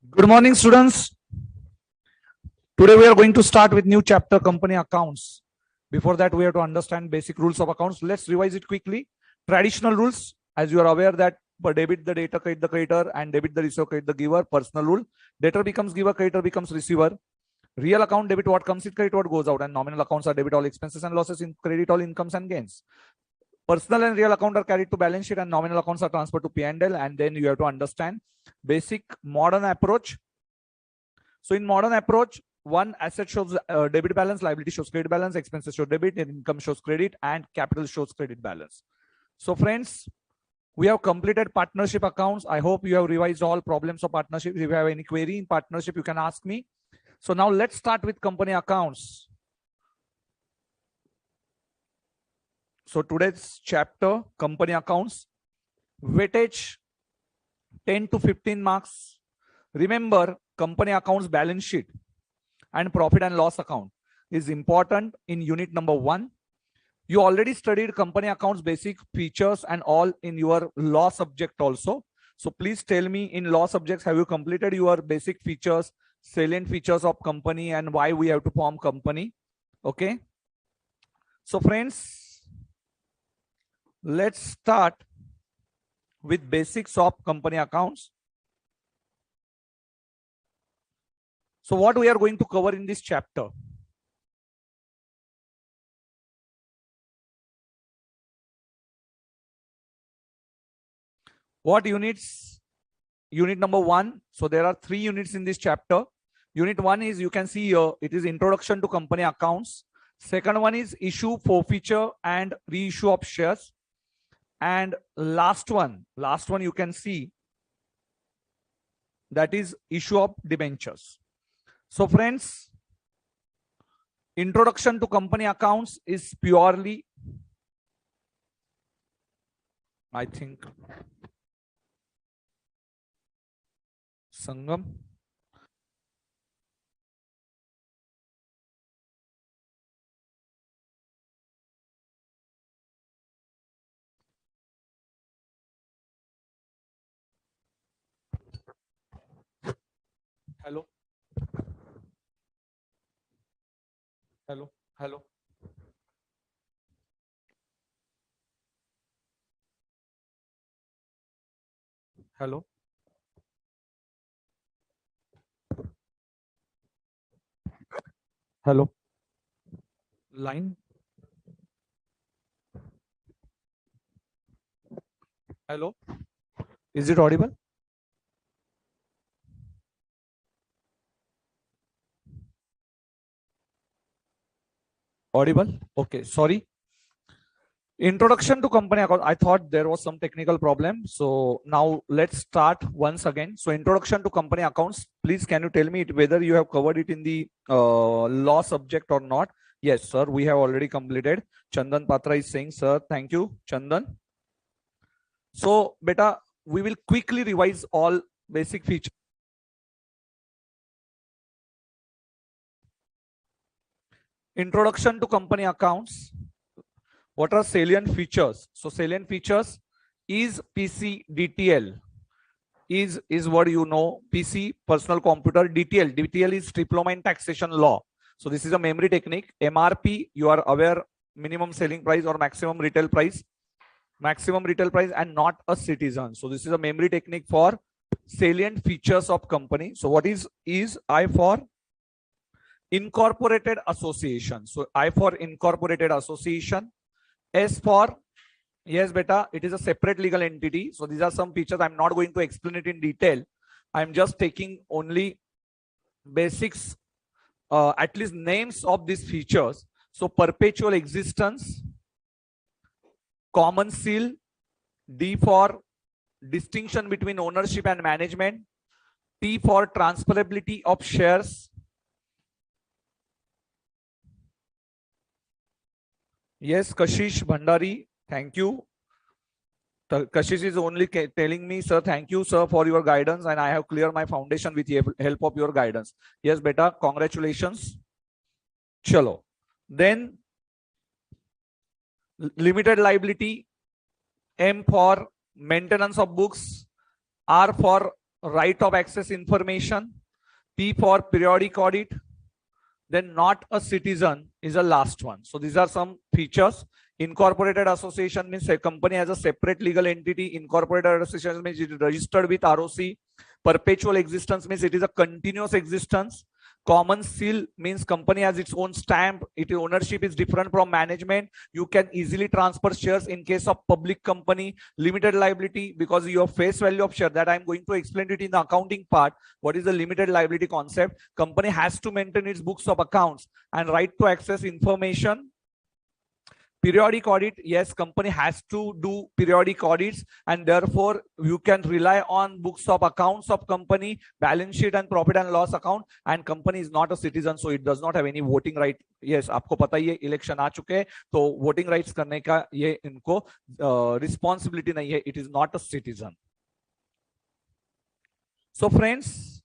Good morning, students. Today we are going to start with new chapter, company accounts. Before that, we have to understand basic rules of accounts. Let's revise it quickly. Traditional rules, as you are aware that debit the debtor, credit the creditor, and debit the receiver, credit the giver. Personal rule: debtor becomes giver, creditor becomes receiver. Real account, debit what comes in, credit what goes out, and nominal accounts are debit all expenses and losses, in credit all incomes and gains. Personal and real account are carried to balance sheet, and nominal accounts are transferred to P&L. And then you have to understand basic modern approach. So in modern approach, one asset shows debit balance, liability shows credit balance, expenses show debit, income shows credit, and capital shows credit balance. So friends, we have completed partnership accounts. I hope you have revised all problems of partnership. If you have any query in partnership, you can ask me. So now let's start with company accounts. So today's chapter, company accounts, weightage 10 to 15 marks. Remember, company accounts balance sheet and profit and loss account is important in unit number 1. You already studied company accounts basic features and all in your law subject also. So please tell me, in law subjects, have you completed your basic features, salient features of company, and why we have to form company? Okay. So friends, let's start with basics of company accounts. So what we are going to cover in this chapter? What units? Unit number 1. So there are 3 units in this chapter. Unit 1 is, you can see here, it is introduction to company accounts. Second one is issue, forfeiture, and reissue of shares. And last one you can see, that is issue of debentures. So friends, introduction to company accounts is purely, I think, Sangam. Hello. Hello. Hello. Hello. Hello. Line. Hello. Is it audible? Audible? Okay, sorry. Introduction to company account. I thought there was some technical problem. So now let's start once again. So introduction to company accounts. Please, can you tell me whether you have covered it in the law subject or not? Yes, sir. We have already completed. Chandan Patra is saying, sir, thank you, Chandan. So, beta, we will quickly revise all basic features. Introduction to company accounts. What are salient features? So salient features is PC DTL. Is what you know, PC, personal computer. DTL is diploma in taxation law. So this is a memory technique. MRP, you are aware, minimum selling price or maximum retail price, and not a citizen. So this is a memory technique for salient features of company. So what is I for incorporated association. So I for incorporated association. S for, yes beta, it is a separate legal entity. So these are some features. I'm not going to explain it in detail. I'm just taking only basics, at least names of these features. So perpetual existence, common seal. D for distinction between ownership and management. T for transferability of shares. Yes, Kashish Bhandari, thank you. Kashish is only telling me, sir, thank you, sir, for your guidance, and I have cleared my foundation with the help of your guidance. Yes, beta, congratulations. Chalo. Then limited liability. M for maintenance of books. R for right of access information. P for periodic audit. Then not a citizen is the last one. So these are some features. Incorporated association means a company has a separate legal entity. Incorporated association means it is registered with ROC. Perpetual existence means it is a continuous existence. Common seal means company has its own stamp. Its ownership is different from management. You can easily transfer shares in case of public company. Limited liability because your face value of share, that I'm going to explain it in the accounting part. What is the limited liability concept? Company has to maintain its books of accounts and right to access information. Periodic audit, yes, company has to do periodic audits, and therefore you can rely on books of accounts of company, balance sheet and profit and loss account, and company is not a citizen, so it does not have any voting right. Yes, आपको पता ही है election आ चुके हैं तो voting rights करने का ये इनको रिस्पॉन्सिबिलिटी नहीं है. It is not a citizen. So friends,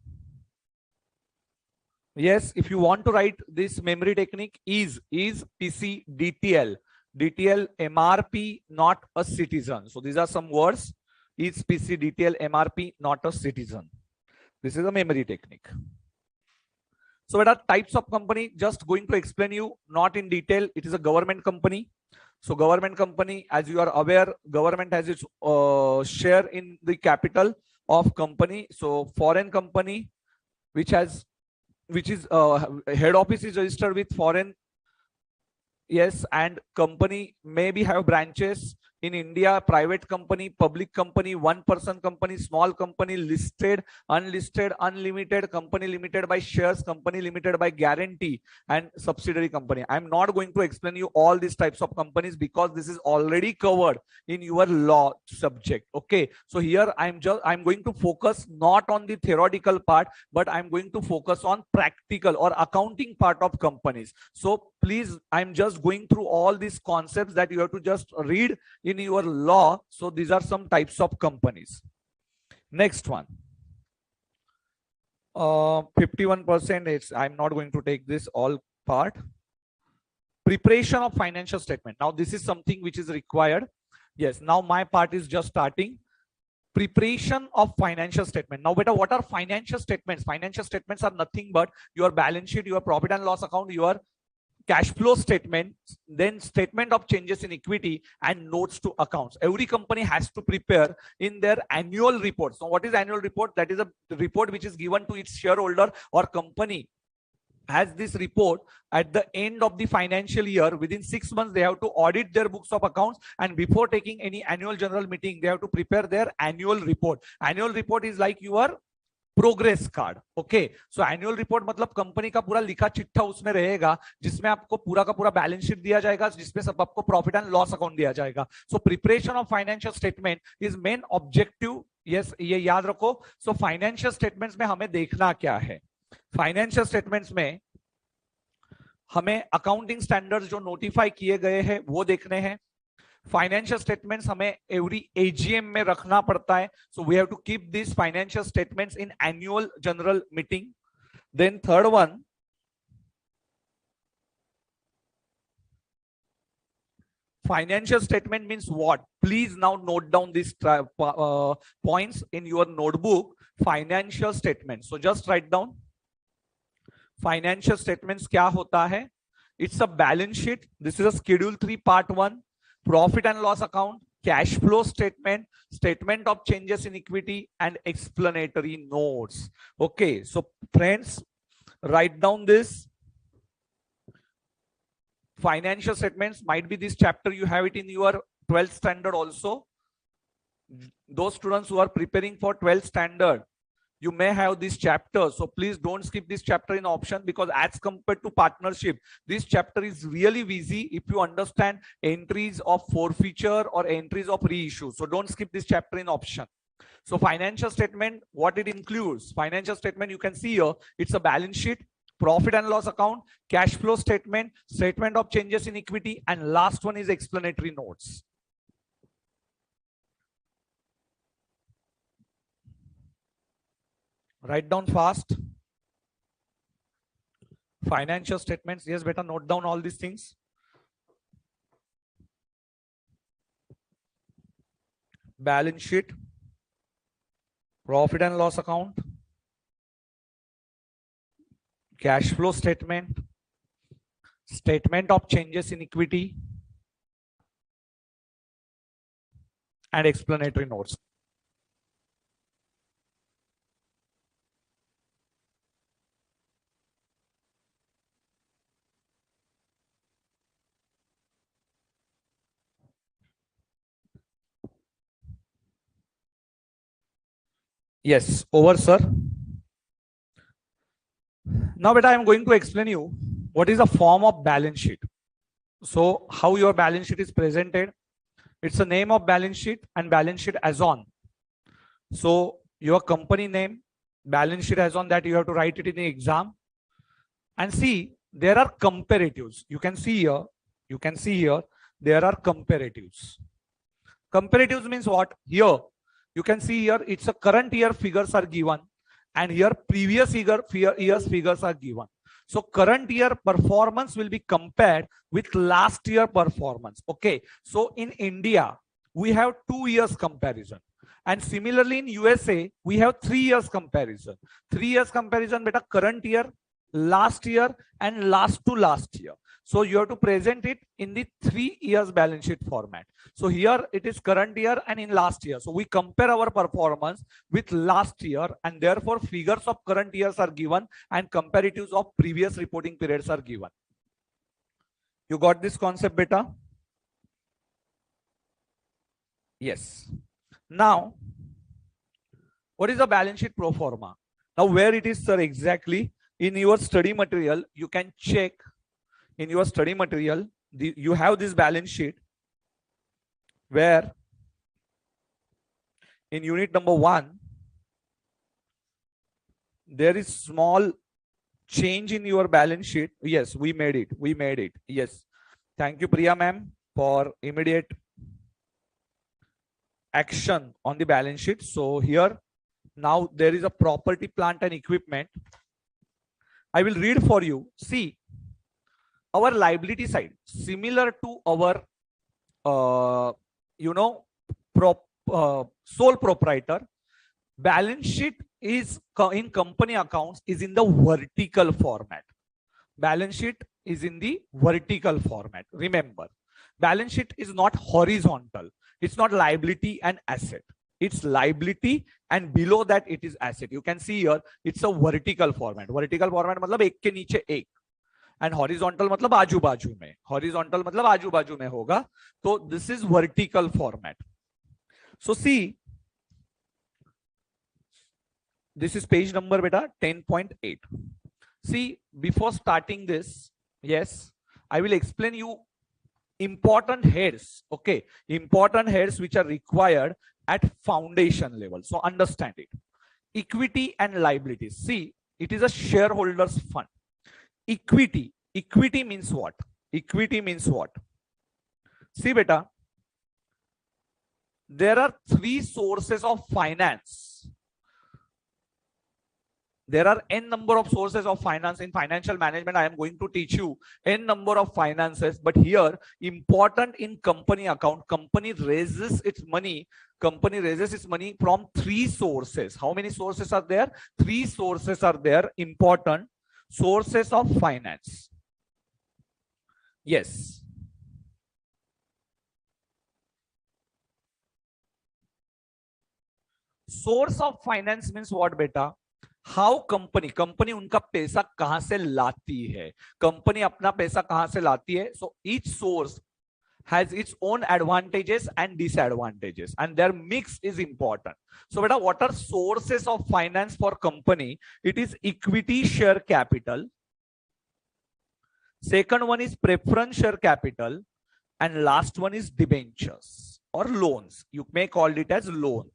yes, if you want to write this memory technique, is PC DTL. DTL MRP, not a citizen. So these are some words. Is PC DTL MRP, not a citizen. This is a memory technique. So what are types of company? Just going to explain you, not in detail. It is a government company. So government company, as you are aware, government has its share in the capital of company. So foreign company, which is head office is registered with foreign. Yes, and company maybe have branches in India, private company, public company, one person company, small company, listed, unlisted, unlimited, company limited by shares, company limited by guarantee, and subsidiary company. I'm not going to explain you all these types of companies because this is already covered in your law subject. Okay, so here I'm going to focus not on the theoretical part, but I'm going to focus on practical or accounting part of companies. So please, I'm just going through all these concepts that you have to just read in your law. So these are some types of companies. Next one. 51%. I'm not going to take this all part. Preparation of financial statement. Now this is something which is required. Yes, now my part is just starting. Preparation of financial statement. Now beta, what are financial statements? Financial statements are nothing but your balance sheet, your profit and loss account, your cash flow statement, then statement of changes in equity, and notes to accounts. Every company has to prepare in their annual report. So what is annual report? That is a report which is given to its shareholder or company. Has this report at the end of the financial year. Within 6 months they have to audit their books of accounts, and before taking any annual general meeting they have to prepare their annual report. Annual report is like your progress card. Okay, so annual report मतलब company का पूरा लिखा चिट्ठा उसमें रहेगा जिसमें आपको पूरा का पूरा बैलेंस शीट दिया जाएगा, जिसमें सब आपको प्रॉफिट एंड लॉस अकाउंट दिया जाएगा. So preparation of financial statement is main objective. Yes, ये याद रखो. सो फाइनेंशियल स्टेटमेंट्स में हमें देखना क्या है? फाइनेंशियल स्टेटमेंट्स में हमें अकाउंटिंग स्टैंडर्ड्स जो नोटिफाई किए गए हैं वो देखने हैं. फाइनेंशियल स्टेटमेंट्स हमें एवरी एजीएम में रखना पड़ता है. So we have to keep this financial statements in annual general meeting. Then third one, financial statement means what? Please now note down these points in your notebook. Financial statements, so just write down. Financial statements क्या होता है? It's a balance sheet. This is a schedule 3 part 1. Profit and loss account, cash flow statement, statement of changes in equity, and explanatory notes. Okay, so friends, write down this. Financial statements might be this chapter, you have it in your 12th standard also. Those students who are preparing for 12th standard, you may have this chapter, so please don't skip this chapter in option, because as compared to partnership, this chapter is really easy if you understand entries of forfeiture or entries of reissue. So don't skip this chapter in option. So financial statement, what it includes? Financial statement, you can see here, it's a balance sheet, profit and loss account, cash flow statement, statement of changes in equity, and last one is explanatory notes. Write down fast. Financial statements. Yes, better note down all these things. Balance sheet, profit and loss account, cash flow statement, statement of changes in equity, and explanatory notes. Yes, over, sir. Now, beta, I am going to explain you what is a form of balance sheet. So, how your balance sheet is presented. It's a name of balance sheet and balance sheet as on. So, your company name, balance sheet as on, that you have to write it in the exam. And see, there are comparatives. You can see here, there are comparatives. Comparatives means what? Here, you can see here, it's a current year figures are given, and here previous year's figures are given. So current year performance will be compared with last year performance. Okay. So in India, we have 2 years comparison. And similarly in USA, we have 3 years comparison. 3 years comparison, beta, current year, last year, and last to last year. So you have to present it in the 3 years balance sheet format. So here it is current year and in last year. So we compare our performance with last year, and therefore figures of current years are given and comparatives of previous reporting periods are given. You got this concept, beta? Yes. Now, what is the balance sheet pro forma? Now, where it is, sir, exactly? In your study material, you can check. In your study material, you have this balance sheet where in unit number 1, there is small change in your balance sheet. Yes, we made it. Yes. Thank you, Priya ma'am, for immediate action on the balance sheet. So here, now there is a property, plant and equipment. I will read for you. See, our liability side, similar to our, sole proprietor, balance sheet is in company accounts is in the vertical format. Balance sheet is in the vertical format. Remember, balance sheet is not horizontal. It's not liability and asset. It's liability and below that it is asset. You can see here, it's a vertical format. Vertical format मतलब एक के नीचे एक. And horizontal मतलब आजू बाजू में. Horizontal मतलब आजू बाजू में होगा. So this is vertical format. So see, this is page number beta 10.8. See, before starting this, yes, I will explain you important heads. Okay, important heads which are required at foundation level. So understand it. Equity and liabilities. See, it is a shareholders fund. Equity means what? Equity means what? See, beta, there are 3 sources of finance. There are n number of sources of finance. In financial management, I am going to teach you n number of finances. But here, important in company account, company raises its money from 3 sources. How many sources are there? 3 sources are there, important sources of finance. Yes. Source of finance means what, beta? How company उनका पैसा कहां से लाती है, company अपना पैसा कहां से लाती है. So each source has its own advantages and disadvantages, and their mix is important. So beta, what are sources of finance for company? It is equity share capital. Second one is preference share capital, and last one is debentures or loans. You may call it as loan.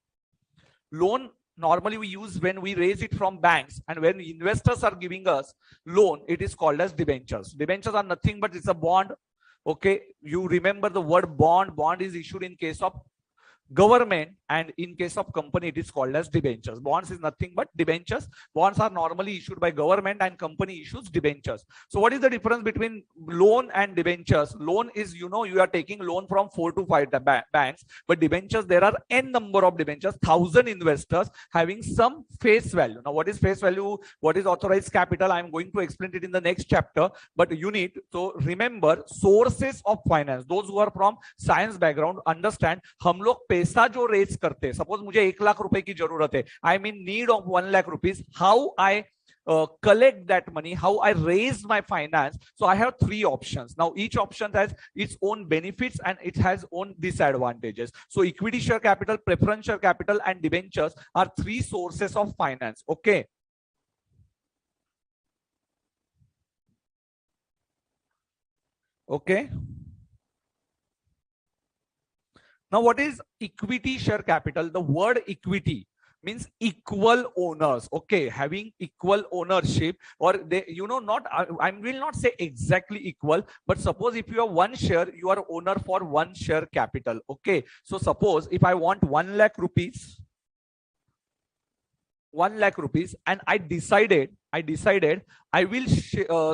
Loan normally we use when we raise it from banks, and when investors are giving us loan, it is called as debentures. Debentures are nothing but it's a bond. Okay, you remember the word bond. Bond is issued in case of government, and in case of company it is called as debentures. Bonds is nothing but debentures. Bonds are normally issued by government and company issues debentures. So what is the difference between loan and debentures? Loan is, you know, you are taking loan from 4 to 5 banks, but debentures, there are n number of debentures, 1,000 investors having some face value. Now what is face value, what is authorized capital, I am going to explain it in the next chapter, but you need to remember sources of finance. Those who are from science background understand, हम लोग पैसा जो raise करते हैं, suppose मुझे 1,00,000 रुपए की जरूरत है, I am in need of 1,00,000 rupees, how I collect that money, how I raise my finance. So I have 3 options. Now each option has its own benefits and it has own disadvantages. So equity share capital, preference share capital, and debentures are 3 sources of finance. Okay. Okay. Now what is equity share capital? The word equity means equal owners. Okay, having equal ownership, or they, you know, not, I will not say exactly equal, but suppose if you have 1 share, you are owner for 1 share capital. Okay, so suppose if I want 1,00,000 rupees, 1,00,000 rupees, and I decided I will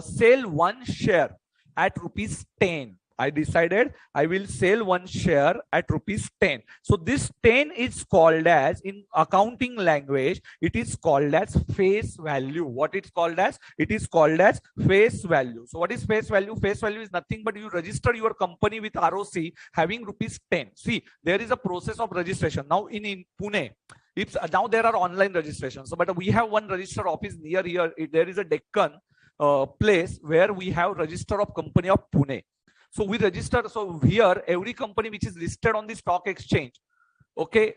sell 1 share at ₹10. I decided I will sell 1 share at ₹10. So this 10 is called as, in accounting language, it is called as face value. What it's called as? It is called as face value. So what is face value? Face value is nothing but you register your company with ROC having ₹10. See, there is a process of registration. Now in Pune, now there are online registrations. So, but we have one register office near here. There is a Deccan place where we have register of company of Pune. So we register. So here, every company which is listed on the stock exchange, okay,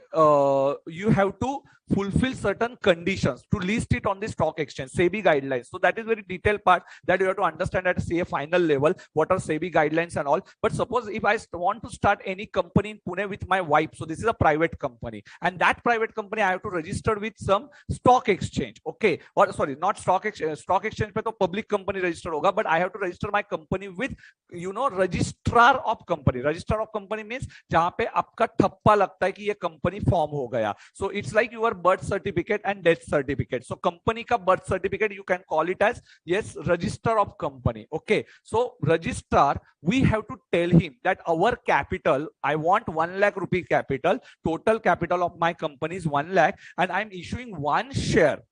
you have to fulfill certain conditions to list it on the stock exchange, SEBI guidelines. So that is very detailed part that you have to understand at say a final level, what are SEBI guidelines and all. But suppose if I want to start any company in Pune with my wife, so this is a private company, and that private company I have to register with some stock exchange. Okay, or sorry, not stock exchange. Stock exchange पे तो public company register होगा, but I have to register my company with, you know, registrar of company. Registrar of company means जहाँ पे आपका ठप्पा लगता है कि ये कंपनी फॉर्म हो गया. So it's like your birth certificate and death certificate. So company का birth certificate you can call it as, yes, register of company. Okay, so registrar, we have to tell him that our capital, I want 1,00,000 rupee capital, total capital of my company is 1,00,000, and I'm issuing 1 share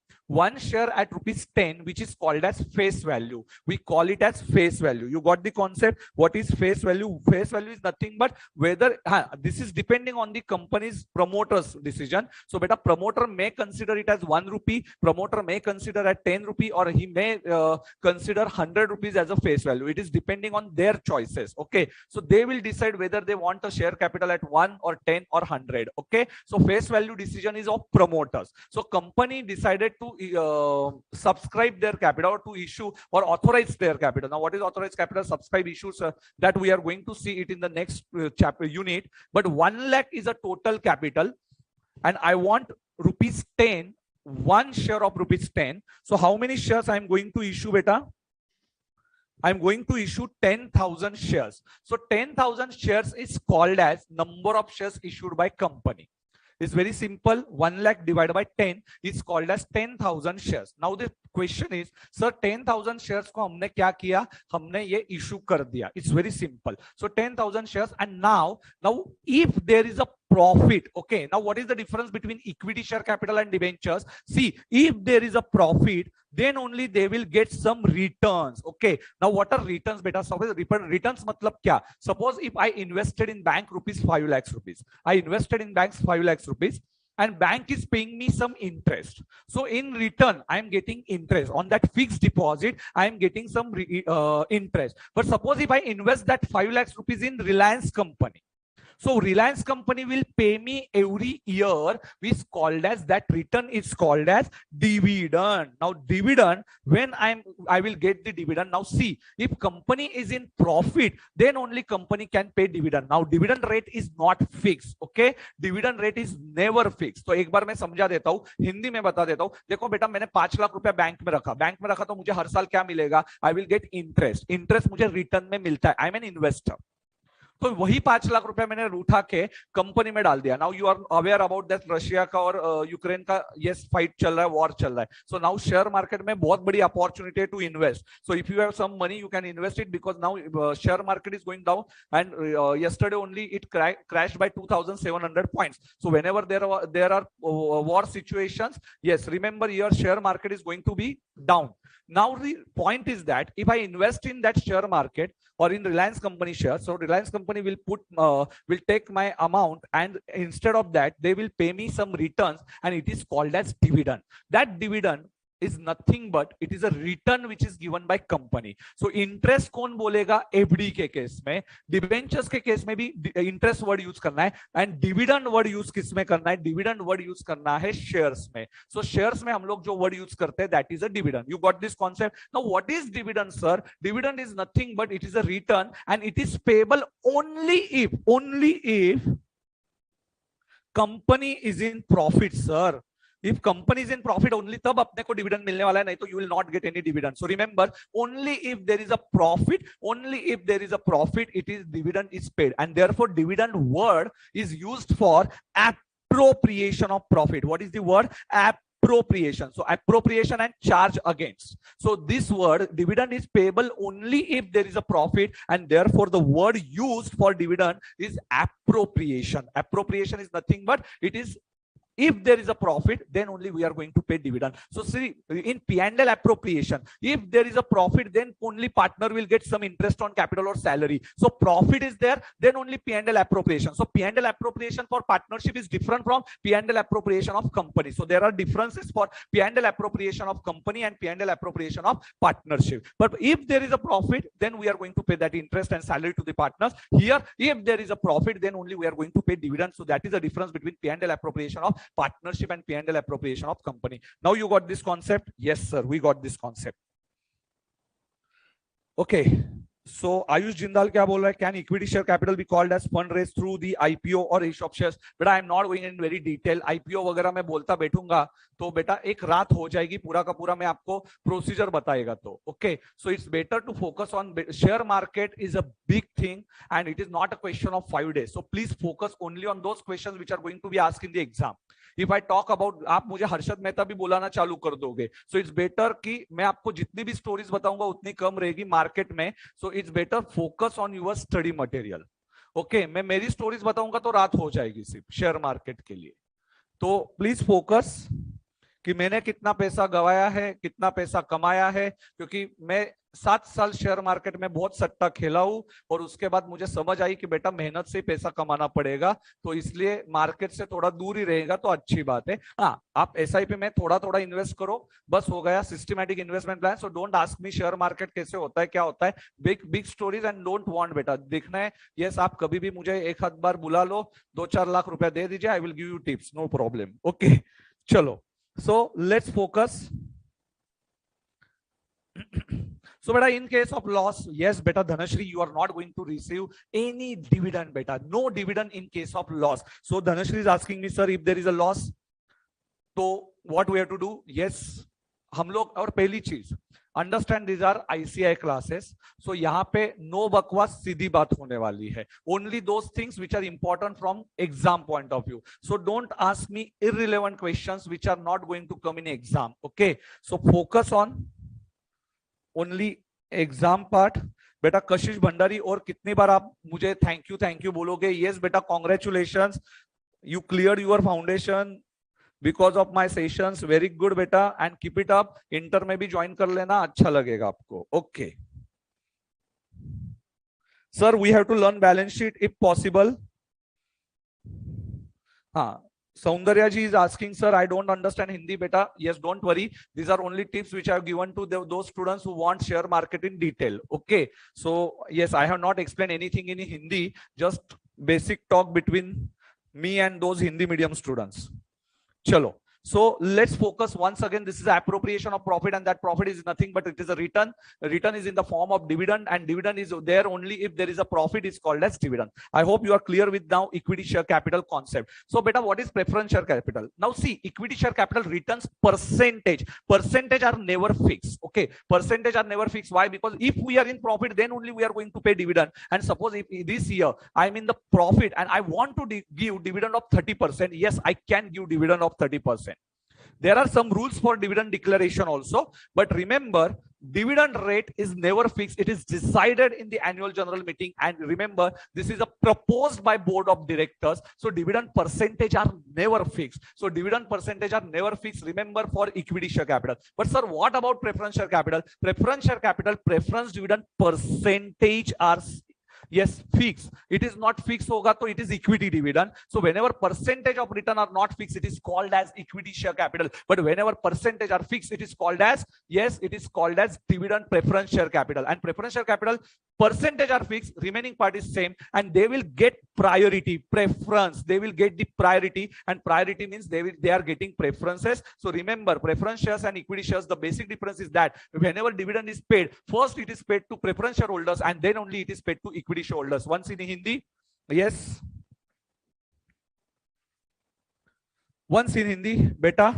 at ₹10, which is called as face value. We call it as face value. You got the concept? What is face value? Face value is nothing but whether this is depending on the company's promoter's decision. So beta, promoter may consider it as 1 rupee, promoter may consider at 10 rupee, or he may consider 100 rupees as a face value. It is depending on their choices. Okay, so they will decide whether they want a share capital at 1 or 10 or 100. Okay, so face value decision is of promoters. So company decided to subscribe their capital, or to issue or authorize their capital. Now what is authorized capital? Subscribe issues, that we are going to see it in the next chapter unit. But 1,00,000 is a total capital, and I want ₹10, 1 share of ₹10. So how many shares I am going to issue, beta? I'm going to issue 10,000 shares. So 10,000 shares is called as number of shares issued by company. It's very simple. 1,00,000 divided by 10 is called as 10,000 shares. Now the question is, sir, 10,000 shares को हमने क्या किया? हमने ये issue कर दिया. It's very simple. So 10,000 shares, and now if there is a profit, okay, now what is the difference between equity share capital and debentures? See, if there is a profit, then only they will get some returns. Okay, now what are returns, beta? Suppose returns matlab kya? Suppose if I invested in bank ₹5 lakhs, I invested in banks ₹5 lakhs, and bank is paying me some interest. So in return, I am getting interest on that fixed deposit. I am getting some interest. But suppose if I invest that ₹5 lakhs in Reliance company, so Reliance company will pay me every year, which is called as, that return is called as dividend. Now dividend, when I will get the dividend. Now see, if company is in profit, then only company can pay dividend. Now dividend rate is not fixed. Okay, dividend rate is never fixed. तो एक बार मैं समझा देता हूँ, हिंदी में बता देता हूँ. देखो बेटा, मैंने 5 लाख रुपया बैंक में रखा तो मुझे हर साल क्या मिलेगा? I will get interest. Interest मुझे रिटर्न में मिलता है. I am an investor. तो वही 5 लाख रुपया मैंने उठा के कंपनी में डाल दिया. Now you are aware about that Russia का और यूक्रेन का यस फाइट चल रहा है, वॉर चल रहा है. सो नाउ शेयर मार्केट में बहुत बड़ी अपॉर्चुनिटी है to invest. So if you have some money you can invest it because now share market is going down and yesterday only it crashed by 2700 points. So whenever there are war situations, yes, remember your share market is going to be down. Now the point is that if I invest in that share market or in Reliance company shares, so Reliance company will take my amount and instead of that they will pay me some returns and it is called as dividend. That dividend is nothing but it is a return which is given by company. So interest कौन बोलेगा? FD के case में, debentures के case में भी interest word use करना है and dividend word use किस में करना है? डिविडेंड वर्ड यूज करना है शेयर्स में. सो शेयर्स में हम लोग जो वर्ड यूज करते हैं that is a dividend. You got this concept? Now what is dividend sir? Dividend is nothing but it is a return and it is payable only if company is in profit sir. If company is in profit only तब अपने को dividend मिलने वाला है, नहीं तो you will not get any dividend. So remember, only if there is a profit, it is dividend is paid, and therefore dividend word is used for appropriation of profit. What is the word? Appropriation. So appropriation and charge against. So this word dividend is payable only if there is a profit, and therefore the word used for dividend is appropriation. Appropriation is nothing but it is if there is a profit, then only we are going to pay dividend. So see, in P&L appropriation, if there is a profit, then only partner will get some interest on capital or salary. So profit is there, then only P&L appropriation. So P&L appropriation for partnership is different from P&L appropriation of company. So there are differences for P&L appropriation of company and P&L appropriation of partnership. But if there is a profit, then we are going to pay that interest and salary to the partners. Here, if there is a profit, then only we are going to pay dividends. So that is the difference between P&L appropriation of partnership and P&L appropriation of company. Now you got this concept? Yes sir, we got this concept. Okay, so Ayush Jindal क्या बोल रहा है? Can equity share capital be called as fund raised through the IPO or ESOP shares? बेटा I am not going in very detail. IPO वगैरह मैं बोलता बैठूंगा तो बेटा एक रात हो जाएगी, पूरा का पूरा मैं आपको प्रोसीजर बताएगा तो. Okay, so it's better to focus on share market is a big thing and it is not a question of 5 days. So please focus only on those questions which are going to be asked in the exam. If I talk about, आप मुझे हर्षद मेहता भी बुलाना चालू कर दोगे, so it's better कि मैं आपको जितनी भी स्टोरीज बताऊंगा उतनी कम रहेगी मार्केट में. So it's better focus on your study material. Okay, मैं मेरी स्टोरीज बताऊंगा तो रात हो जाएगी सिर्फ शेयर मार्केट के लिए. तो प्लीज फोकस कि मैंने कितना पैसा गवाया है, कितना पैसा कमाया है, क्योंकि मैं 7 साल शेयर मार्केट में बहुत सट्टा खेला हूं और उसके बाद मुझे समझ आई कि बेटा मेहनत से पैसा कमाना पड़ेगा, तो इसलिए मार्केट से थोड़ा दूर ही रहेगा तो अच्छी बात है. हाँ, आप एसआईपी में थोड़ा थोड़ा इन्वेस्ट करो, बस हो गया. Systematic investment plan. So don't ask me share market कैसे होता है, क्या होता है. Big stories and don't want बेटा देखना है. यस, आप कभी भी मुझे एक आध बार बुला लो, 2-4 लाख रुपया दे दीजिए, I will give you tips, no problem. Okay, चलो. So let's focus. So beta, in case of loss, yes beta Dhanashri, you are not going to receive any dividend beta. No dividend in case of loss. So Dhanashri is asking me, sir, if there is a loss, so what we have to do? Yes, हम लोग, और पहली चीज understand these are ICAI classes. So यहाँ पे no बकवास, सीधी बात होने वाली है. Only those things which are important from exam point of view. So don't ask me irrelevant questions which are not going to come in exam. Okay, so focus on only exam part. बेटा कशिश भंडारी, और कितनी बार आप मुझे thank you बोलोगे? Yes बेटा, congratulations, you cleared your foundation because of my sessions. Very good beta, and keep it up. Inter में भी ज्वाइन कर लेना, अच्छा लगेगा आपको. Okay sir, we have to learn balance sheet if possible. हाँ, Saundarya ji is asking, sir, I don't understand Hindi beta. Yes, don't worry, these are only tips which I have given to those students who want share market in detail. Okay, so yes, I have not explained anything in Hindi, just basic talk between me and those Hindi medium students. Chalo. So let's focus once again. This is appropriation of profit, and that profit is nothing but it is a return. Return is in the form of dividend, and dividend is there only if there is a profit. Is called as dividend. I hope you are clear with now equity share capital concept. So beta, what is preference share capital? Now see, equity share capital returns percentage. Percentage are never fixed. Okay, percentage are never fixed. Why? Because if we are in profit, then only we are going to pay dividend. And suppose if this year I'm in the profit and I want to give dividend of 30%, yes, I can give dividend of 30%. There are some rules for dividend declaration also, but remember, dividend rate is never fixed. It is decided in the annual general meeting, and remember, this is a proposed by board of directors. So dividend percentage are never fixed. So dividend percentage are never fixed. Remember, for equity share capital. But sir, what about preference share capital? Preference share capital, preference dividend percentage are, yes, fixed. It is not fixed hoga, so it is equity dividend. So whenever percentage of return are not fixed, it is called as equity share capital. But whenever percentage are fixed, it is called as, yes, it is called as dividend preference share capital. And preference share capital percentage are fixed, remaining part is same, and they will get priority, preference. They will get the priority, and priority means they are getting preferences. So remember, preference shares and equity shares, the basic difference is that whenever dividend is paid, first it is paid to preference shareholders, and then only it is paid to equity shareholders. Once in Hindi, yes. Once in Hindi, beta.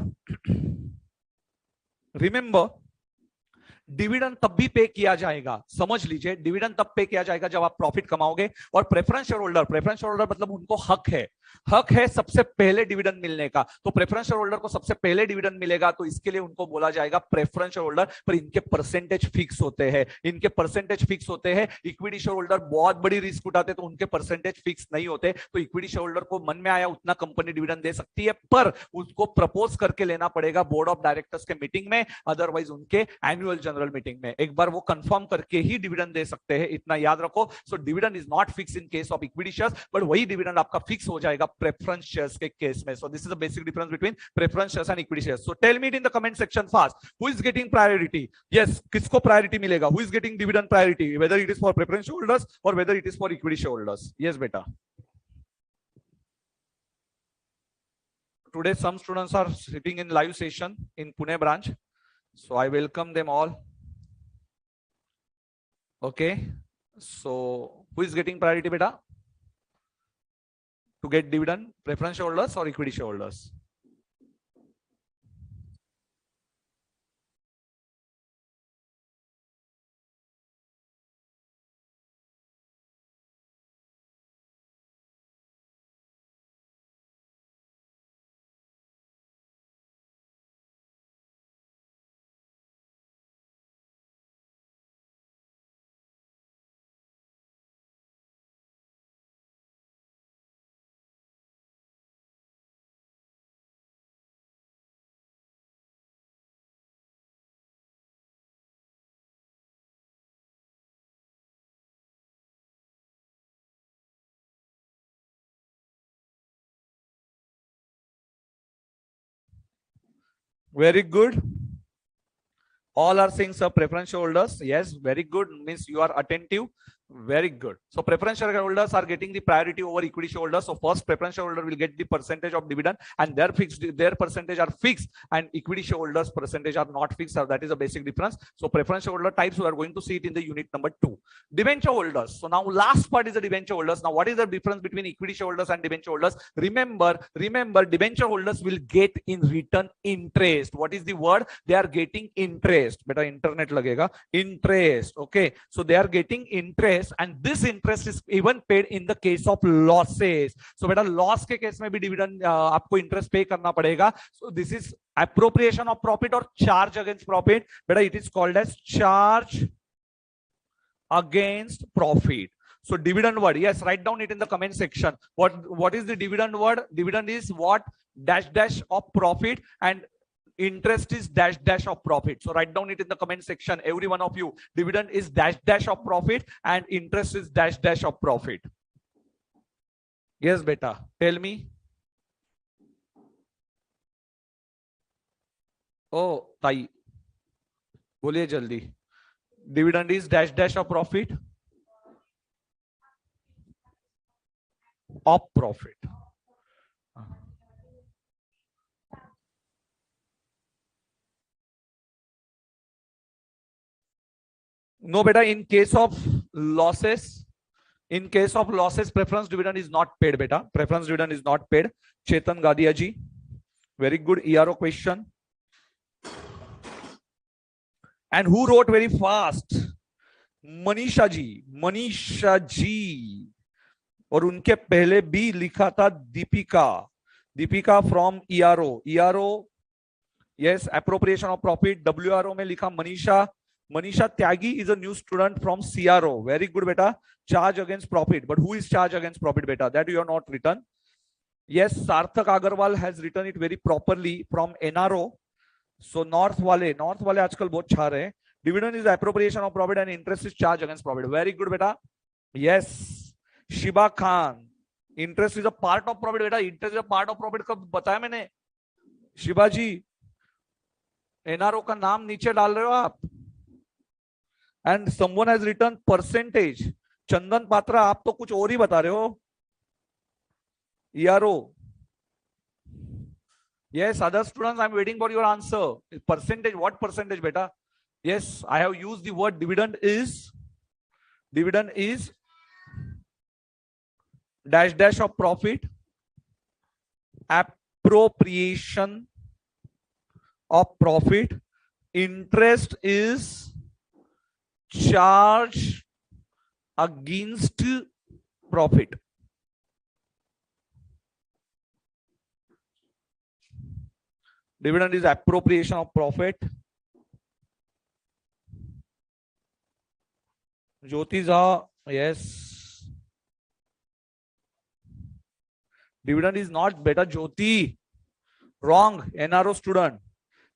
Remember, dividend तब भी पे किया जाएगा, समझ लीजिए, dividend तब पे किया जाएगा जब आप प्रॉफिट कमाओगे. और प्रेफरेंस शेयर होल्डर मतलब उनको हक है सबसे पहले डिविडेंड मिलने का. तो प्रेफरेंस शेयर होल्डर को सबसे पहले डिविडेंड मिलेगा, तो इसके लिए उनको बोला जाएगा प्रेफरेंस शेयर होल्डर. पर इनके परसेंटेज फिक्स होते हैं, इक्विटी शेयर होल्डर बहुत बड़ी रिस्क उठाते, तो उनके परसेंटेज फिक्स नहीं होते. तो इक्विटी शेयर होल्डर को मन में आया उतना कंपनी डिविडेंड दे सकती है, पर उसको प्रपोज करके लेना पड़ेगा बोर्ड ऑफ डायरेक्टर्स के मीटिंग में, अदरवाइज उनके एनुअल जनरल मीटिंग में एक बार वो कंफर्म करके ही डिविडेंड दे सकते हैं, इतना याद रखो. So dividend is not fix in case of equity shares, but वही डिविडेंड आपका फिक्स हो जाएगा प्रेफरेंस शेयर्स के केस में. So this is the basic difference between preference shares and equity shares. So tell me it in the comment section fast, who is getting priority? Yes, किसको priority मिलेगा? Who is getting dividend priority, whether it is for preference share holders और whether it is for equity share holders? Yes बेटा. Today some students are sitting in live session in Pune branch, so I welcome them all. Okay, so who is getting priority beta to get dividend, preference shareholders or equity shareholders? Very good. All are saying sir preference shareholders. Yes, very good, means you are attentive. Very good. So preference shareholders are getting the priority over equity shareholders. So first preference shareholder will get the percentage of dividend, and their percentage are fixed, and equity shareholders percentage are not fixed. So that is a basic difference. So preference shareholder types, we are going to see it in the unit number 2. Debenture holders. So now last part is the debenture holders. Now what is the difference between equity shareholders and debenture holders? Remember, debenture holders will get in return interest. What is the word? They are getting interest. Beta internet lagega. Interest. Okay. So they are getting interest, and this interest is even paid in the case of losses. So beta loss के case में भी dividend आपको interest pay करना पड़ेगा. So this is appropriation of profit or charge against profit. Beta it is called as charge against profit. So dividend word, yes, write down it in the comment section. What is the dividend word? Dividend is what? Dash of profit, and interest is dash of profit. So write down it in the comment section, every one of you. Dividend is dash of profit, and interest is dash of profit. Yes beta, tell me. Oh tai, बोलिए जल्दी. Dividend is dash of profit. Of profit. No beta, in case of losses, preference dividend is not paid beta. Preference dividend is not paid. Chetan Gadia ji, very good ERO question. And who wrote very fast? Manisha ji, और उनके पहले भी लिखा था Deepika from ERO, yes, appropriation of profit. WRO में लिखा Manisha Tyagi is a new student from CRO. Very good बेटा. Charge against profit, but who is charge against profit बेटा? That you are not written. Yes, Sarthak Agarwal has written it very properly from NRO. So north वाले आजकल बहुत छा रहे हैं. Dividend is appropriation of profit and interest is charge against profit. Very good बेटा. Yes, Shiba Khan, interest is a part of profit बेटा. Interest is a part of profit कब बताया मैंने? शिबा जी, NRO का नाम नीचे डाल रहे हो आप. And someone has written percentage. Chandan Patra, आप तो कुछ और ही बता रहे हो. ERO. Yes, other students, I'm waiting for your answer. Percentage, what percentage beta? Yes, I have used the word dividend is dash of profit, appropriation of profit, interest is charge against profit. Dividend is appropriation of profit. Jyoti Jha, yes. Dividend is not better, Jyoti. Wrong, NRO student.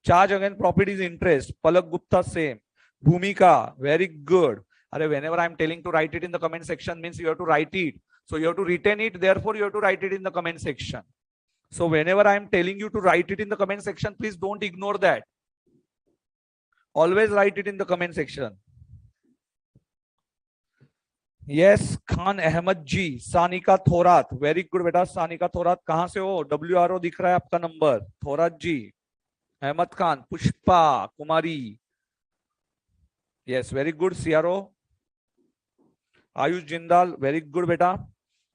Charge against profit is interest. Palak Gupta, same. Bhumika, very good. Whenever I'm telling to write it in the comment section, means you have to write it. So you have to retain it, therefore you have to write it in the comment section. So whenever I'm telling you to write it in the comment section, please don't ignore that. Always write it in the comment section. Yes, Khan Ahmed ji, Sanika Thorat, very good beta. Sanika Thorat, कहां से हो? WRO दिख रहा है आपका number. Thorat ji, Ahmed Khan, Pushpa Kumari, yes, very good. CRO, Ayush Jindal, very good beta.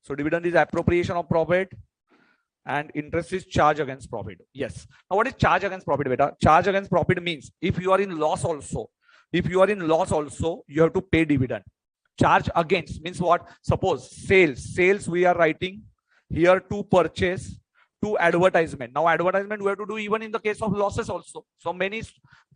So dividend is appropriation of profit and interest is charge against profit. Yes. Now what is charge against profit beta? Charge against profit means if you are in loss also, you have to pay dividend. Charge against means what? Suppose sales we are writing here, to purchase, to advertisement. Now advertisement we have to do even in the case of losses also. So many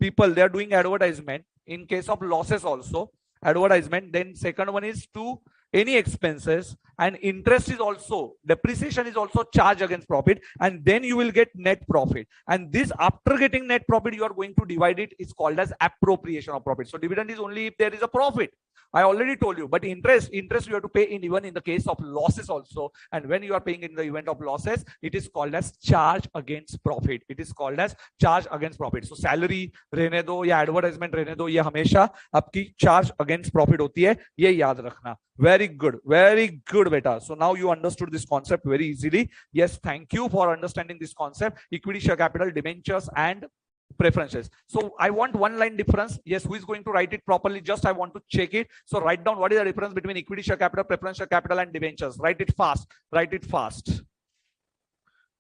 people, they are doing advertisement in case of losses also, advertisement. Then second one is to any expenses, and interest is also, depreciation is also charge against profit, and then you will get net profit. And this, after getting net profit, you are going to divide it, is called as appropriation of profit. So dividend is only if there is a profit. I already told you, but interest you have to pay in even in the case of losses also. And when you are paying in the event of losses, it is called as charge against profit. It is called as charge against profit. So salary रहने दो या advertisement रहने दो, ये हमेशा आपकी charge against profit होती है, ये याद रखना. Very good beta. So now you understood this concept very easily. Yes, thank you for understanding this concept. Equity share capital, debentures and preferences. So I want one line difference. Yes, who is going to write it properly? Just I want to check it. So write down what is the difference between equity share capital, preference share capital and debentures. Write it fast.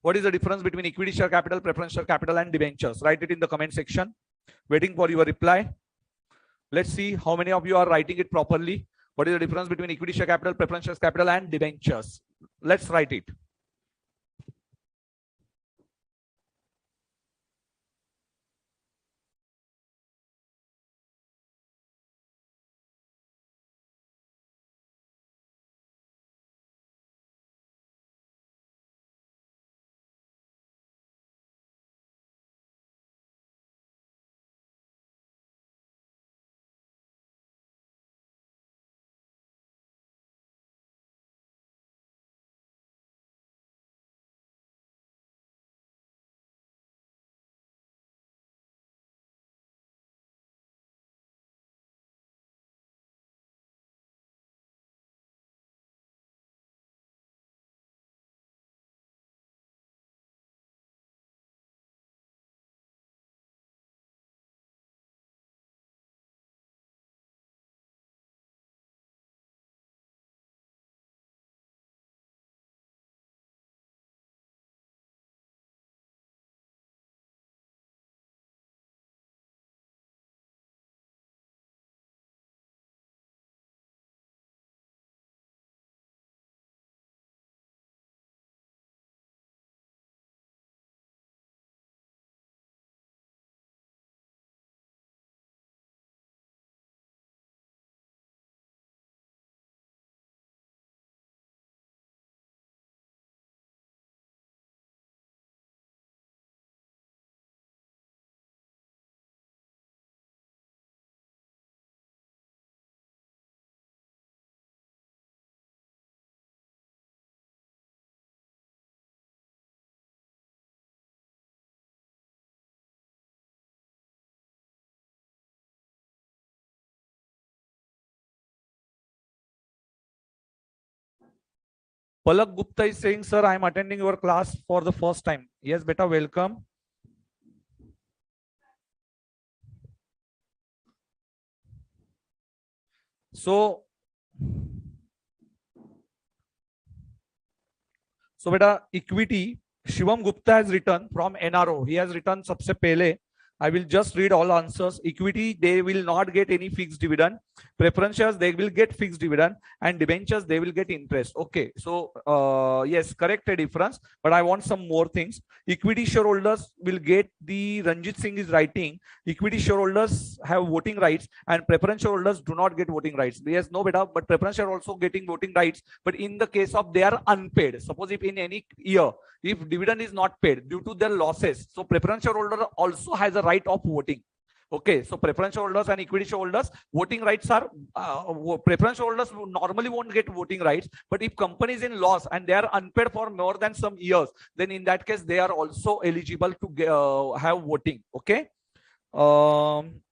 What is the difference between equity share capital, preference share capital and debentures? Write it in the comment section. Waiting for your reply. Let's see how many of you are writing it properly. What is the difference between equity share capital, preference share capital and debentures? Let's write it. Palak Gupta is saying, sir, I am attending your class for the first time. Yes, beta, welcome. So beta, equity, Shivam Gupta has written from NRO. He has written सबसे पहले. I will just read all answers. Equity, they will not get any fixed dividend. Preference shares, they will get fixed dividend. And debentures, they will get interest. Okay. So, yes, correct a difference. But I want some more things. Equity shareholders will get the, Ranjit Singh is writing, equity shareholders have voting rights and preference shareholders do not get voting rights. Yes, no beta, but preference are also getting voting rights. But in the case of they are unpaid, suppose if in any year, if dividend is not paid due to their losses, so preference shareholder also has a right of voting. Okay, so preference shareholders and equity shareholders voting rights are preference shareholders normally won't get voting rights, but if company is in loss and they are unpaid for more than some years, then in that case they are also eligible to have voting. Okay,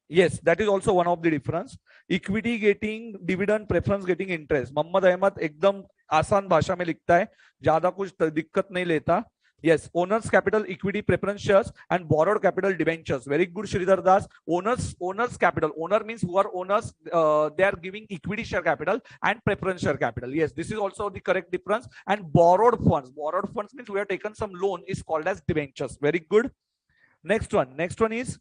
yes, that is also one of the difference. Equity getting dividend, preference getting interest. Mohammad Ahmed एकदम आसान भाषा में लिखता है, ज्यादा कुछ दिक्कत नहीं लेता. Yes, owners capital, equity, preference shares, and borrowed capital, debentures. Very good, Sridhar Das. Owners capital. Owner means who are owners. They are giving equity share capital and preference share capital. Yes, this is also the correct difference. And borrowed funds. Borrowed funds means we have taken some loan is called as debentures. Very good. Next one is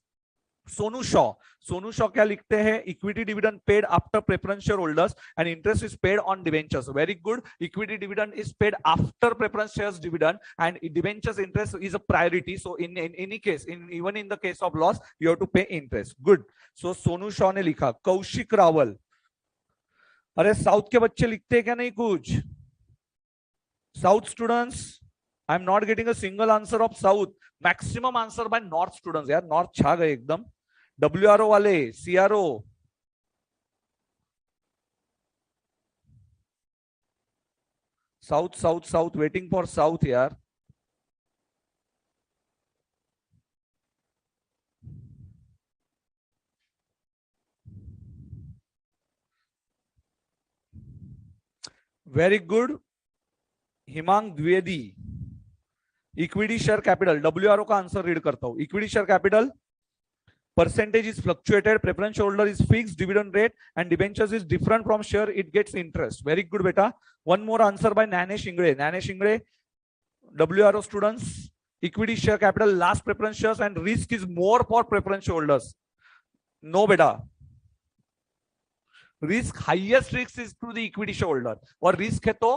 Sonu Shaw क्या लिखते हैं, equity dividend paid after preference share holders and interest is paid on debentures. Very good. Equity dividend is paid after preference shares dividend and debentures interest is a priority. So in any case, even in the case of loss, you have to pay interest. Good. So Sonu Shaw ने लिखा. कौशिक रावल, अरे south के बच्चे लिखते हैं क्या नहीं कुछ? South students, I am not getting a single answer of south. Maximum answer by north students. यार नॉर्थ छा गए एकदम. WRO वाले, CRO, south waiting for south यार. Very good. Himang Dwivedi, equity share capital. WRO का आंसर रीड करता हूं. Equity share capital percentage is fluctuated, preference holder is fixed dividend rate, and debentures is different from share, it gets interest. Very good beta. One more answer by Nanesh Ingre. WRO students, equity share capital, last preference shares, and risk is more for preference holders. No beta. Risk, highest risk is to the equity shareholder, और risk है तो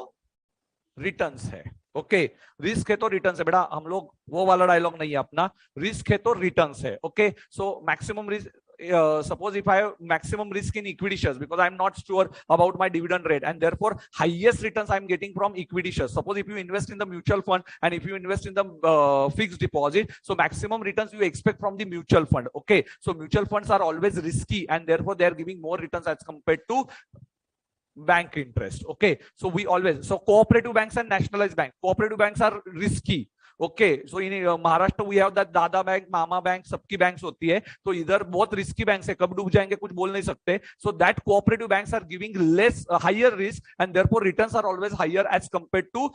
returns है. Okay, risk है तो returns है बेटा. हम लोग वो वाला डायलॉग नहीं है अपना. रिस्क है तो रिटर्न्स है. Okay, so maximum risk, suppose if I have maximum risk in equity shares because I'm not sure about my dividend rate and therefore highest returns I'm getting from equity shares. Suppose if you invest in the mutual fund and if you invest in the fixed deposit, so maximum returns you expect from the mutual fund. Okay, so mutual funds are always risky and therefore they are giving more returns as compared to bank interest. Okay, so we always, so cooperative banks and nationalized bank, cooperative banks are risky. Okay, so in Maharashtra we have that Dada Bank, Mama Bank, सबकी banks होती है. तो इधर बहुत risky banks है, कब डूब जाएंगे कुछ बोल नहीं सकते. So that cooperative banks are giving less higher risk and therefore returns are always higher as compared to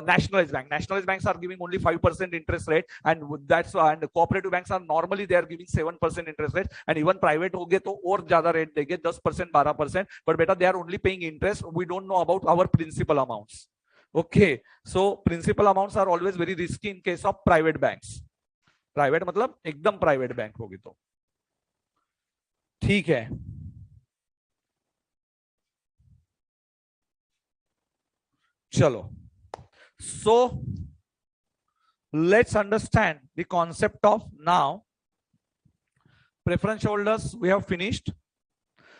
nationalized bank. Nationalized banks are giving only 5% interest rate and that's and cooperative banks are normally they are giving 7% interest rate and even private हो गए तो और ज्यादा rate देंगे 10% 12%. But बेटा they are only paying interest. We don't know about our principal amounts. Okay, so principal amounts are always very risky in case of private banks. Private मतलब एकदम private bank होगी तो ठीक है. चलो, so let's understand the concept of now preference holders we have finished.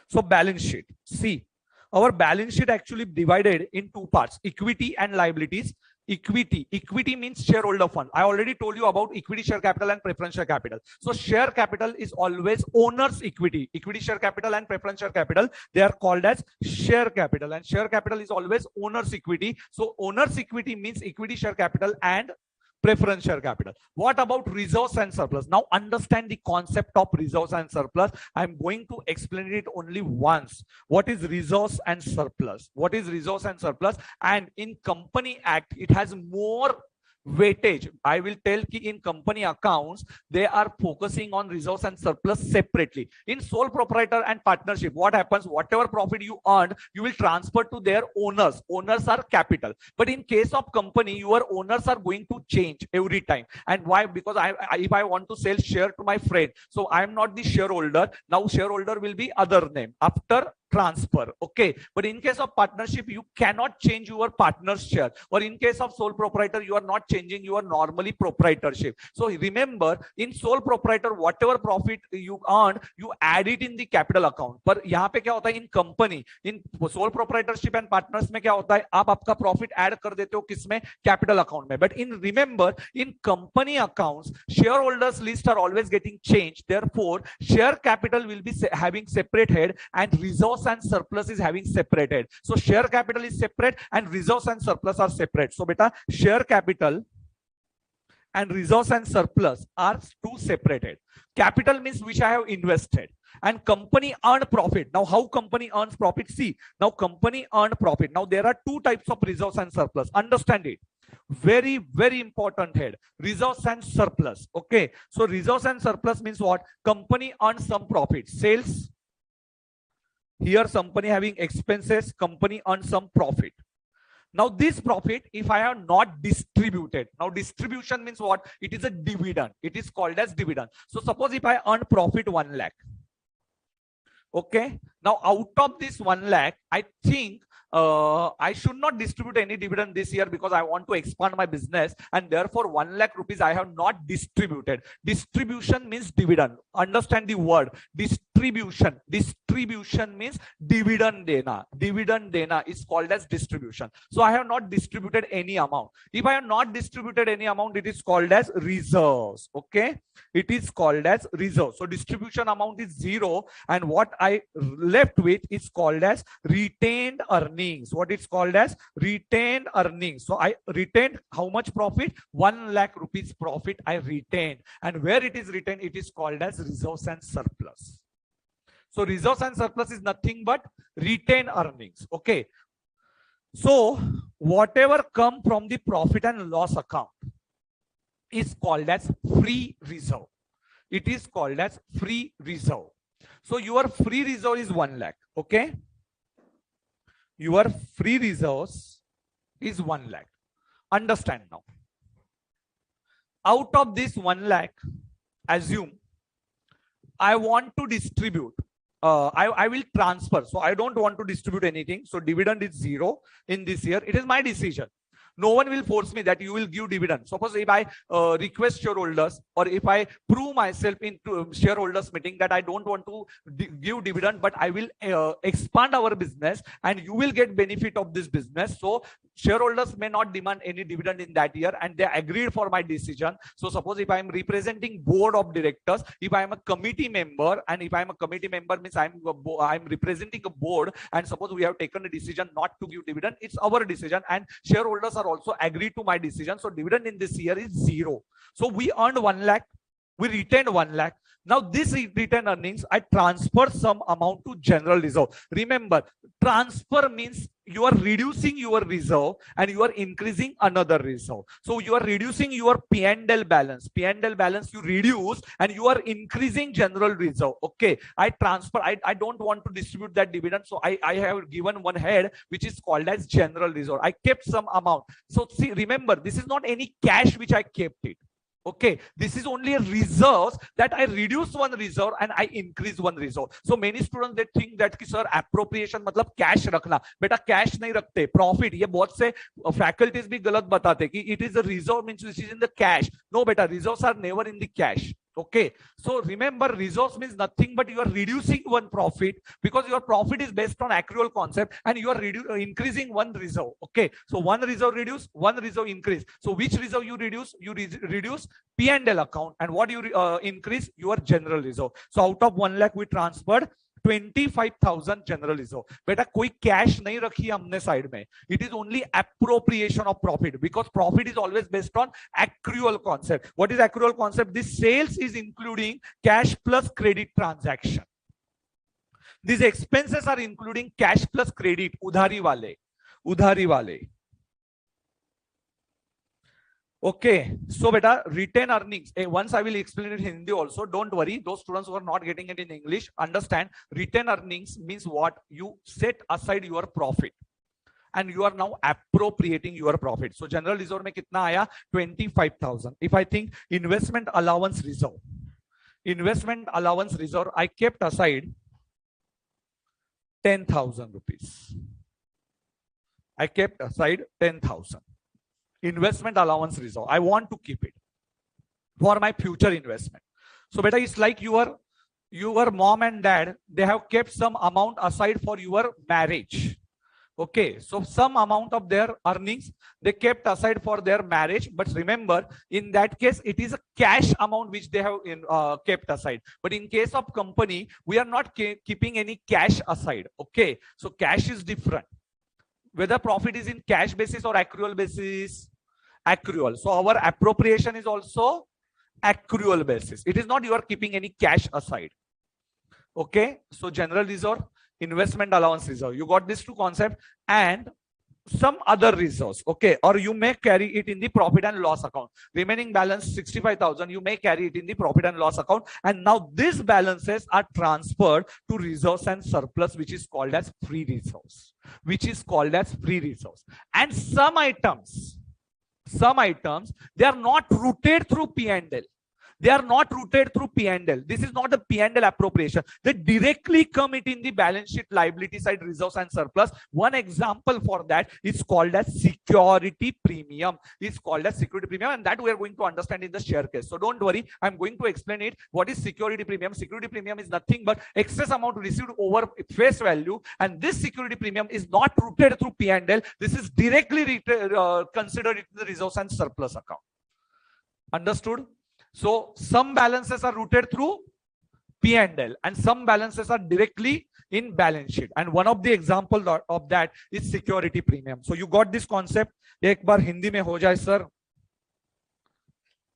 So balance sheet, see, our balance sheet actually divided in two parts, equity and liabilities. Equity means shareholder fund. I already told you about equity share capital and preference share capital. So share capital is always owner's equity. Equity share capital and preference share capital, they are called as share capital and share capital is always owner's equity. So owner's equity means equity share capital and preference share capital. What about reserves and surplus? Now understand the concept of reserves and surplus. I'm going to explain it only once. What is reserves and surplus? What is reserves and surplus? And in Company Act, it has more weightage. I will tell ki in company accounts, they are focusing on reserves and surplus separately. In sole proprietor and partnership, what happens? Whatever profit you earned, you will transfer to their owners. Owners are capital. But in case of company, your owners are going to change every time. And why? Because if I want to sell share to my friend, so I am not the shareholder. Now shareholder will be other name after transfer. Okay, but in case of partnership, you cannot change your partner's share, or in case of sole proprietor, you are not changing your normally proprietorship. So remember, in sole proprietor, whatever profit you earn, you add it in the capital account. पर यहाँ पे क्या होता है, in company, in sole proprietorship and partners में क्या होता है, आप आपका profit add कर देते हो किसमें, capital account में. But in remember, in company accounts, shareholders list are always getting changed. Therefore, share capital will be having separate head, and reserves and surplus is having separate head. So share capital is separate and reserves and surplus are separate. So beta, share capital and reserves and surplus are two separated. Capital means which I have invested, and company earned profit. Now how company earns profit? See, now company earned profit. Now there are two types of reserves and surplus. Understand it. Very, very important head. Reserves and surplus. Okay. So reserves and surplus means what? Company earns some profit. Sales. Here company having expenses, company earns some profit. Now this profit, if I have not distributed, now distribution means what? It is a dividend. It is called as dividend. So suppose if I earn profit 1 lakh. Okay. Now out of this 1 lakh, I think I should not distribute any dividend this year because I want to expand my business, and therefore 1 lakh rupees I have not distributed. Distribution means dividend. Understand the word distribution. Distribution means dividend dena. Dividend dena is called as distribution. So I have not distributed any amount. If I have not distributed any amount, it is called as reserves. Okay, it is called as reserves. So distribution amount is 0, and what I left with is called as retained earnings. What it's called as retained earnings. So I retained how much profit? 1 lakh rupees profit I retained. And where it is retained, it is called as reserves and surplus. So reserves and surplus is nothing but retained earnings. Okay. So whatever come from the profit and loss account is called as free reserve. It is called as free reserve. So your free reserve is 1 lakh. Okay. Your free reserves is 1 lakh. Understand now. Out of this 1 lakh, assume I want to distribute. I will transfer. So I don't want to distribute anything. So dividend is 0 in this year. It is my decision. No one will force me that you will give dividend. Suppose if I request shareholders, or if I prove myself in shareholders meeting that I don't want to give dividend, but I will expand our business and you will get benefit of this business. So shareholders may not demand any dividend in that year, and they agreed for my decision. So suppose if I am representing board of directors, if I am a committee member, and if I am a committee member means I'm representing a board, and suppose we have taken a decision not to give dividend, it's our decision, and shareholders are also agreed to my decision. So dividend in this year is 0. So we earned 1 lakh, we retained 1 lakh. Now this retained earnings, I transfer some amount to general reserve. Remember, transfer means you are reducing your reserve and you are increasing another reserve. So you are reducing your P&L balance. P&L balance you reduce and you are increasing general reserve. Okay, I transfer. I don't want to distribute that dividend. So I have given one head which is called as general reserve. I kept some amount. So see, remember, this is not any cash which I kept it. Okay, this is only a reserves that I reduce one reserve and I increase one reserve. So many students they think that कि sir appropriation मतलब cash रखना, बेटा cash नहीं रखते, profit. ये बहुत से faculties भी गलत बताते कि it is a reserve means which is in the cash. No बेटा, reserves are never in the cash. Okay, so remember, reserves means nothing but you are reducing one profit because your profit is based on accrual concept, and you are increasing one reserve. Okay, so one reserve reduce, one reserve increase. So which reserve you reduce? You reduce P&L account, and what you increase? Your general reserve. So out of 1 lakh we transferred 25,000 general reserve. बेटा कोई cash नहीं रखी हमने side में, it is only appropriation of profit, because profit is always based on accrual concept. What is accrual concept? This sales is including cash plus credit transaction. These expenses are including cash plus credit. उधारी वाले. Okay, so beta retain earnings. Once I will explain it in Hindi also. Don't worry, those students who are not getting it in English, understand. Retain earnings means what? You set aside your profit and you are now appropriating your profit. So general reserve में कितना आया? 25,000. If I think investment allowance reserve, I kept aside 10,000 rupees. I kept aside 10,000. Investment allowance reserve. I want to keep it for my future investment. So beta, it's like your mom and dad, they have kept some amount aside for your marriage. Okay, so some amount of their earnings they kept aside for their marriage, but remember in that case it is a cash amount which they have kept aside. But in case of company, we are not keeping any cash aside. Okay, so cash is different. Whether profit is in cash basis or accrual basis, accrual. So our appropriation is also accrual basis. It is not you are keeping any cash aside. Okay, so general reserve, investment allowance reserve, you got these two concepts, and some other reserves. Okay, or you may carry it in the profit and loss account. Remaining balance 65,000, you may carry it in the profit and loss account, and now these balances are transferred to reserves and surplus, which is called as free reserves. And some items they are not routed through P&L. They are not routed through P&L. This is not a P&L appropriation. They directly come it in the balance sheet, liability side, reserves and surplus. One example for that is called as security premium. And that we are going to understand in the share case. So don't worry, I'm going to explain it. What is security premium? Security premium is nothing but excess amount received over face value, and this security premium is not routed through P&L. This is directly considered in the reserves and surplus account. Understood? So some balances are routed through P&L and some balances are directly in balance sheet. And one of the examples of that is security premium. So you got this concept. एक बार हिंदी में हो जाए sir.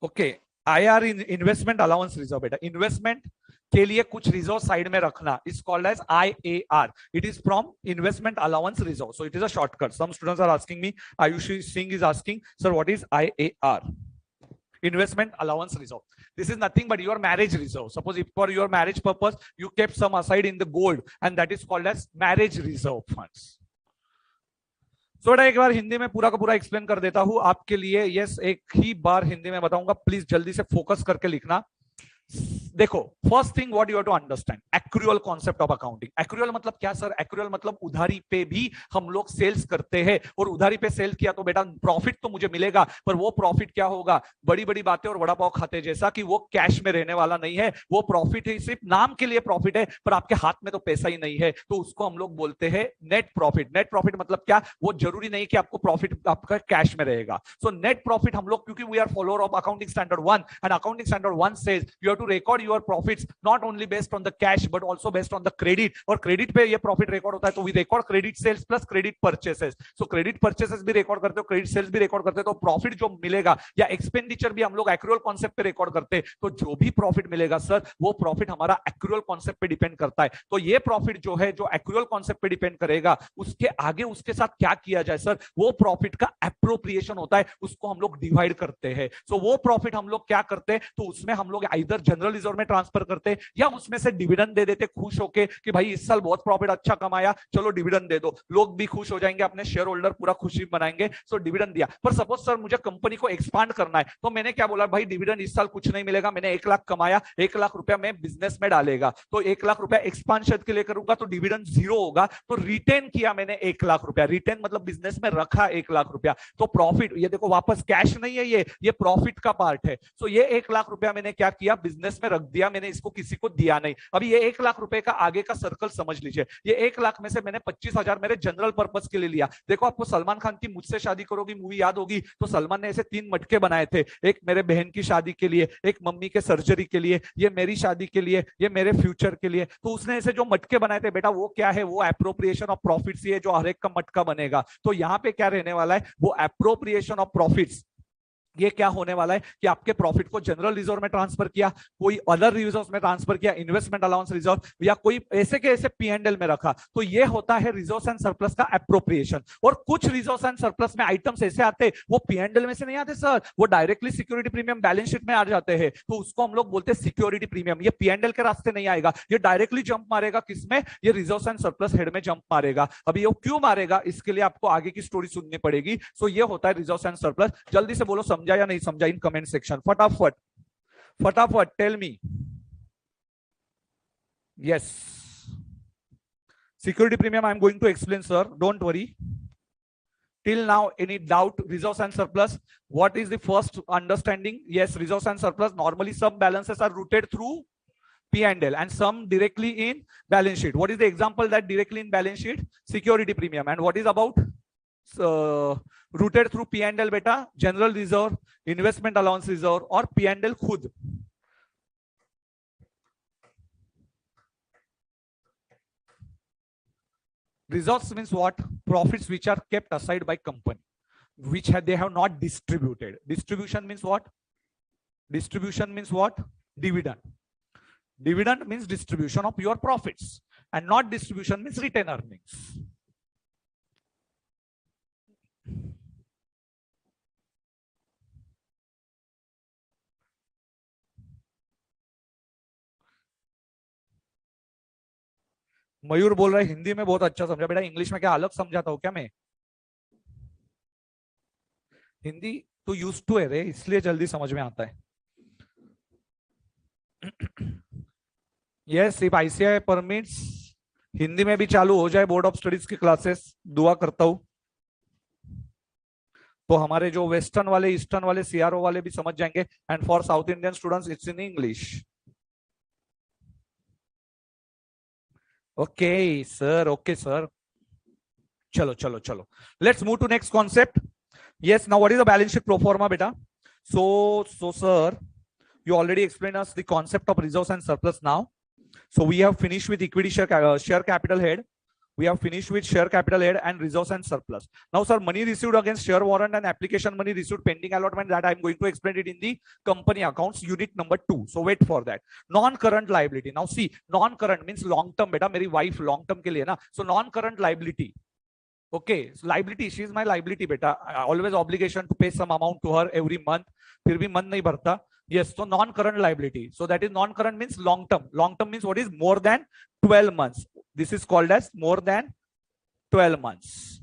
Okay, IR in investment allowance reserve. बेटा investment के लिए कुछ reserve side में रखना is called as IAR. It is from investment allowance reserve. So it is a shortcut. Some students are asking me, Ayushi Singh is asking, sir, what is IAR? Investment allowance reserve. This is nothing but your marriage reserve. Suppose if for your marriage purpose you kept some aside in the gold, and that is called as marriage reserve funds. So एक बार हिंदी में पूरा का पूरा explain कर देता हूं आपके लिए. यस, एक ही बार हिंदी में बताऊंगा, प्लीज जल्दी से फोकस करके लिखना. देखो, first thing what you have to understand, accrual concept of accounting. Accrual मतलब क्या सर? एक्रूअल मतलब उधारी पे भी हम लोग सेल्स करते हैं, और उधारी पे सेल किया तो बेटा प्रॉफिट तो मुझे मिलेगा, पर वो प्रॉफिट क्या होगा? बड़ी बड़ी बातें और वड़ा पाव खाते जैसा कि वो कैश में रहने वाला नहीं है. वो प्रॉफिट है, सिर्फ नाम के लिए प्रॉफिट है, पर आपके हाथ में तो पैसा ही नहीं है, तो उसको हम लोग बोलते हैं नेट प्रॉफिट. नेट प्रॉफिट मतलब क्या? वो जरूरी नहीं कि आपको प्रॉफिट आपका कैश में रहेगा. सो नेट प्रॉफिट हम लोग, क्योंकि we are follower of accounting standard 1, and accounting standard 1 says you have to record your profits not only based on the cash but also based on the credit. और credit पे ये profit record होता है, तो we record credit sales plus credit purchases. So credit purchases भी record करते हो, credit sales भी रिकॉर्ड करते हो, तो प्रॉफिट जो मिलेगा या एक्सपेंडिचर भी हम लोग एक्रूअल कॉन्सेप्ट पे रिकॉर्ड करते हैं. तो जो भी प्रॉफिट मिलेगा सर, वो प्रॉफिट हमारा एक्रूअल कॉन्सेप्ट पे डिपेंड करता है. तो ये प्रॉफिट जो है, जो एक्रूअल कॉन्सेप्ट पे डिपेंड करेगा, उसके आगे उसके साथ क्या किया जाए सर? वो प्रॉफिट का एप्रोप्रिएशन होता है, उसको हम लोग डिवाइड करते हैं. सो वो प्रॉफिट हम लोग क्या करते हैं? तो उसमें हम लोग आइदर जनरल रिजर्व में ट्रांसफर करते हैं या उसमें से डिविडेंड दे देते खुश होके कि भाई इस साल बहुत प्रॉफिट अच्छा कमाया, चलो डिविडेंड दे दो. लोग भी खुश हो जाएंगे, अपने शेयर होल्डर पूरा खुशी मनाएंगे. सो डिविडेंड दिया. पर सपोज सर मुझे कंपनी को एक्सपांड करना है, तो मैंने क्या बोला? भाई डिविडेंड इस साल कुछ नहीं मिलेगा, मैंने 1 लाख कमाया, 1 लाख रुपया मैं बिजनेस में डालेगा, तो 1 लाख रुपया एक्सपांशन के लिए करूंगा, तो डिविडेंड 0 होगा. तो रिटेन किया मैंने 1 लाख रुपया, रिटेन मतलब बिजनेस में रखा 1 लाख रुपया, तो प्रॉफिट, ये देखो वापस कैश नहीं है, ये प्रॉफिट का पार्ट है. सो ये 1 लाख रुपया मैंने क्या किया? बिजनेस बिजनेस में रख दिया, मैंने इसको किसी को दिया नहीं। अभी ये 1 लाख रुपए का आगे का सर्कल समझ लीजिए। ये 1 लाख में से मैंने 25,000 मेरे जनरल पर्पस के लिए लिया। देखो आपको सलमान खान की मुझसे शादी करोगी मूवी याद होगी, तो सलमान ने ऐसे 3 मटके बनाए थे, एक मेरे बहन की शादी के लिए, एक मम्मी के सर्जरी के लिए, ये मेरी शादी के लिए, ये मेरे फ्यूचर के लिए। तो उसने ऐसे जो मटके बनाए थे बेटा, वो क्या है, वो एप्रोप्रिएशन ऑफ प्रॉफिट्स ही है जो हर एक का मटका बनेगा। तो यहाँ पे क्या रहने वाला है, वो एप्रोप्रिएशन ऑफ प्रॉफिट्स। ये क्या होने वाला है कि आपके प्रॉफिट को जनरल रिजर्व में ट्रांसफर किया, कोई अदर रिजर्व में ट्रांसफर किया, इन्वेस्टमेंट अलाउंस रिजर्व, या कोई ऐसे के ऐसे P&L में रखा। तो ये होता है रिजर्व्स एंड सरप्लस का एप्रोप्रिएशन। और कुछ रिजर्व्स एंड सरप्लस में आइटम्स ऐसे आते, वो P&L में से नहीं आते सर, वो directly security premium balance sheet में आ जाते हैं। तो उसको हम लोग बोलते हैं सिक्योरिटी प्रीमियम। ये P&L के रास्ते नहीं आएगा, ये डायरेक्टली जंप मारेगा किसमें, ये रिजर्व्स एंड सरप्लस हेड में जंप मारेगा। अभी ये क्यों मारेगा, इसके लिए आपको आगे की स्टोरी सुननी पड़ेगी। सो ये होता है रिजर्व्स एंड सरप्लस। जल्दी से बोलो समझा या नहीं समझा इन कमेंट सेक्शन, फटाफट फटाफट tell me. Yes, security premium I am going to explain sir, don't worry. Till now, any doubt? Reserves and surplus. What is the first understanding? Yes, reserves and surplus. Normally, some balances are routed through P&L and some directly in balance sheet. What is the example that directly in balance sheet? Security premium. And what is about routed through P&L beta? General reserve, investment allowance reserve, or P&L खुद. Reserves means what? Profits which are kept aside by company, which they have not distributed. Distribution means what? Distribution means what? Dividend. Dividend means distribution of your profits, and not distribution means retained earnings. मयूर बोल रहा है हिंदी में बहुत अच्छा समझा बेटा, English में क्या अलग समझाता हूँ क्या मैं? हिंदी तो यूज टू है रे, इसलिए जल्दी समझ में आता है। Yes, if ICI permits Hindi में भी चालू हो जाए बोर्ड ऑफ स्टडीज की क्लासेस, दुआ करता हूं, तो हमारे जो वेस्टर्न वाले, ईस्टर्न वाले, सीआरओ वाले भी समझ जाएंगे। And for South Indian students it's in English. Okay sir, okay sir, चलो चलो चलो, let's move to next concept. Yes, now what is the balance sheet proforma बेटा? So sir, you already explained us the concept of reserves and surplus now. So we have finished with equity share capital head. We have finished with share capital head and reserves and surplus. Now sir, money received against share warrant and application money received pending allotment, that I am going to explain it in the company accounts unit number 2. So wait for that. Non-current liability. Now see, non-current means long term beta, मेरी wife long term के लिए ना. So non-current liability. Okay, so liability, she is my liability beta. Always obligation to pay some amount to her every month. फिर भी month नहीं भरता. Yes, so non-current liability. So that is non-current means long term. Long term means what is more than 12 months. This is called as more than 12 months.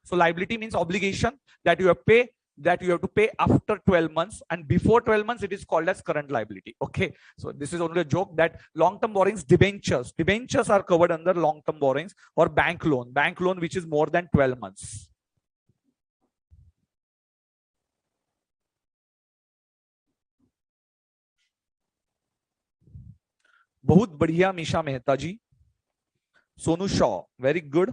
So liability means obligation that you have to pay after 12 months, and before 12 months it is called as current liability. Okay, so this is only a joke that long-term borrowings, debentures are covered under long-term borrowings, or bank loan which is more than 12 months. बहुत बढ़िया Misha Mehta ji, Sonu Shaw, very good.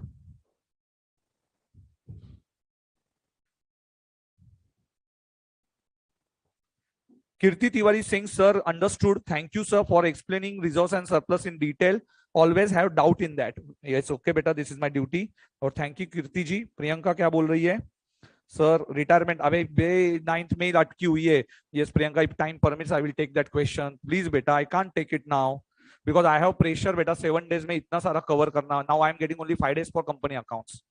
Kirti Tiwari Singh sir, understood. Thank you sir for explaining reserves and surplus in detail. Always have doubt in that. Yes, okay beta, this is my duty. और thank you Kirti जी। प्रियंका क्या बोल रही है? Sir retirement अबे 9th में अटकी हुई है। Yes Priyanka, if time permits I will take that question. Please बेटा, I can't take it now because I have pressure बेटा, 7 days में इतना सारा कवर करना। Now I am getting only 5 days for company accounts.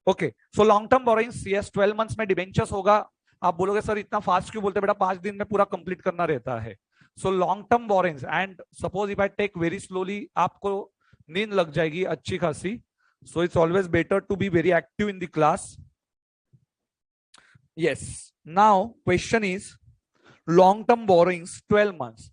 Okay, so long term borrowings, yes 12 months में debentures होगा। आप बोलोगे सर इतना फास्ट क्यों बोलते बेटा, 5 दिन में पूरा कंप्लीट करना रहता है। So long term borrowings, and suppose if I take very slowly, आपको नींद लग जाएगी अच्छी खासी। So it's always better to be very active in the class. Yes. Now question is long-term borrowings 12 months,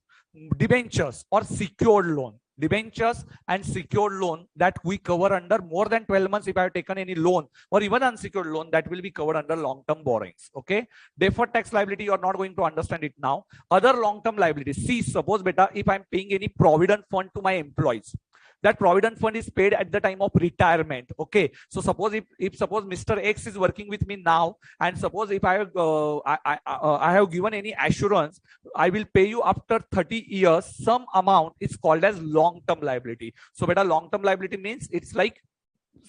debentures or secured loan. debentures and secured loan that we cover under more than 12 months. If I have taken any loan or even unsecured loan, that will be covered under long-term borrowings. Okay. Deferred tax liability, you are not going to understand it now. Other long-term liabilities. See, suppose beta, if I'm paying any provident fund to my employees, that provident fund is paid at the time of retirement. Okay. So suppose if suppose Mr. X is working with me now, and suppose if I have given any assurance, I will pay you after 30 years, some amount is called as long-term liability. So beta, long-term liability means it's like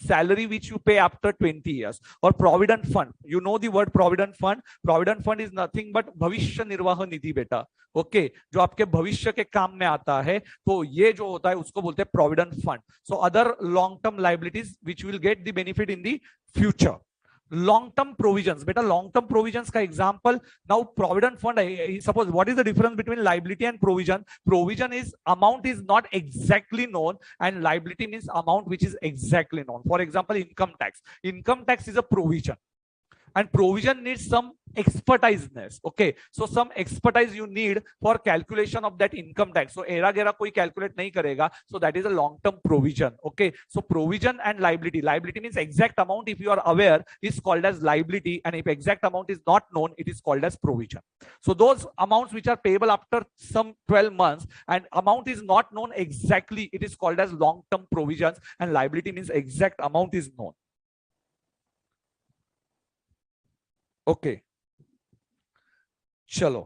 salary which you pay after 20 years. Or provident fund, you know the word provident fund. Provident fund is nothing but भविष्य निर्वाह निधि बेटा. Okay जो आपके भविष्य के काम में आता है, तो ये जो होता है उसको बोलते हैं provident fund. So other long term liabilities which will get the benefit in the future. long term provisions beta, long term provisions ka example, now provident fund, suppose what is the difference between liability and provision? Provision is amount is not exactly known, and liability means amount which is exactly known. For example, income tax is a provision, and provision needs some expertiseness. Okay, so some expertise you need for calculation of that income tax. So era gera koi calculate nahi karega, so that is a long term provision. Okay, so provision and liability means exact amount, if you are aware, is called as liability, and if exact amount is not known, it is called as provision. So those amounts which are payable after some 12 months and amount is not known exactly, it is called as long term provisions, and liability means exact amount is known. Okay, चलो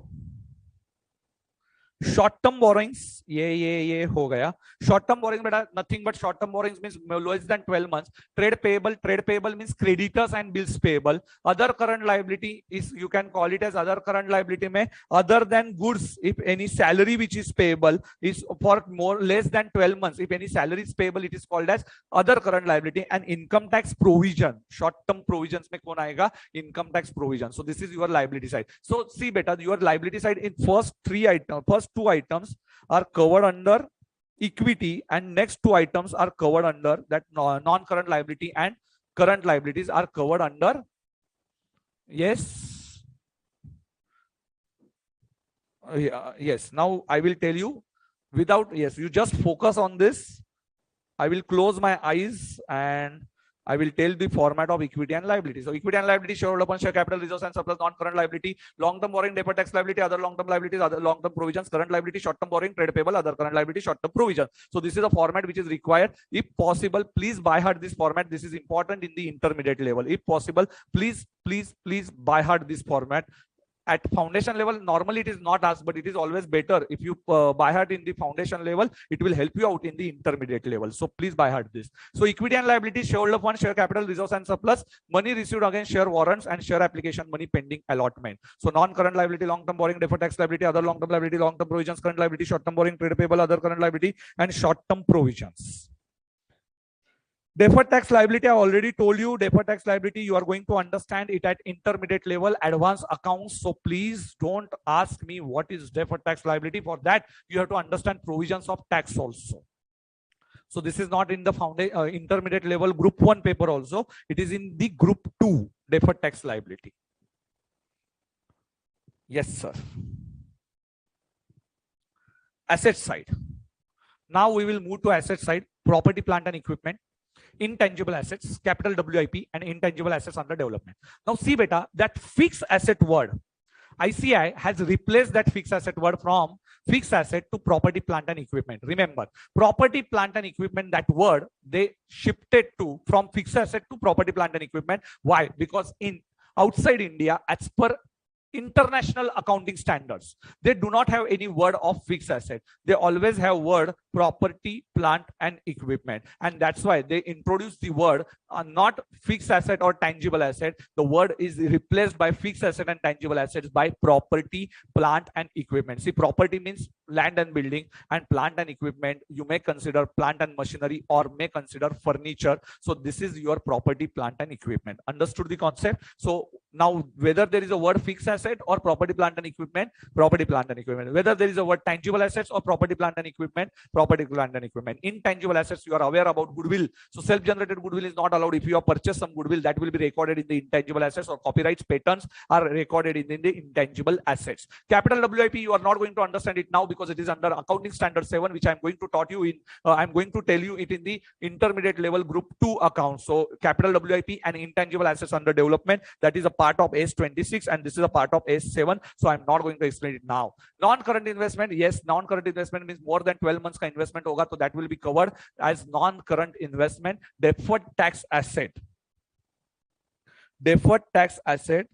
short term borrowings ये हो गया. Short term borrowing बेटा nothing but short term borrowings means less than 12 months. Trade payable means creditors and bills payable. Other current liability is, you can call it as other current liability में other than goods, if any salary which is payable is for more less than 12 months, if any salary is payable, it is called as other current liability. And income tax provision, short term provisions में कौन आएगा? Income tax provision. So this is your liability side. So see beta, your liability side in first two items are covered under equity, and next two items are covered under that non-current liability, and current liabilities are covered under, yes, yes. Now I will tell you without, yes, you just focus on this. I will close my eyes and I will tell the format of equity and liability. So equity and liability, shareholder fund, share capital, reserves and surplus, non-current liability, long-term borrowing, deferred tax liability, other long-term liabilities, other long-term provisions, current liability, short-term borrowing, trade payable, other current liability, short-term provision. So this is a format which is required. If possible, please by heart this format. This is important in the intermediate level. If possible, please by heart this format. At foundation level, normally it is not asked, but it is always better if you by heart in the foundation level. It will help you out in the intermediate level. So please by heart this. So equity and liability, shareholder fund, share capital, reserves and surplus, money received against share warrants, and share application money pending allotment. So non-current liability, long-term borrowing, deferred tax liability, other long-term liability, long-term provisions, current liability, short-term borrowing, trade payable, other current liability, and short-term provisions. Deferred tax liability, I already told you, deferred tax liability, you are going to understand it at intermediate level, advanced accounts. So please don't ask me what is deferred tax liability. For that, you have to understand provisions of tax also. So this is not in the intermediate level group 1 paper also. It is in the group 2 deferred tax liability. Yes, sir. Asset side. Now we will move to asset side, property, plant and equipment, intangible assets, capital WIP, and intangible assets under development. Now see beta, that fixed asset word, ICAI has replaced that fixed asset word from fixed asset to property, plant and equipment. Remember, property, plant and equipment, that word they shifted to from fixed asset to property, plant and equipment. Why? Because in outside India, as per international accounting standards, they do not have any word of fixed asset. They always have word property, plant and equipment, and that's why they introduce the word not fixed asset or tangible asset. The word is replaced by fixed asset and tangible assets by property, plant and equipment. See, property means land and building, and plant and equipment you may consider plant and machinery or may consider furniture. So this is your property, plant and equipment. Understood the concept? So Now, whether there is a word fixed asset or property, plant and equipment, property, plant and equipment. Whether there is a word tangible assets or property, plant and equipment, property, plant and equipment. Intangible assets, you are aware about goodwill. So self-generated goodwill is not allowed. If you have purchased some goodwill, that will be recorded in the intangible assets, or copyrights, patents are recorded in the intangible assets. Capital WIP, you are not going to understand it now because it is under accounting standard 7, which I'm going to taught you in, I'm going to tell you it in the intermediate level group 2 accounts. So capital WIP and intangible assets under development, that is a part of S26 and this is a part of S7. So I'm not going to explain it now. Non-current investment, yes, non-current investment means more than 12 months ka investment hoga, so that will be covered as non-current investment. Deferred tax asset, deferred tax asset,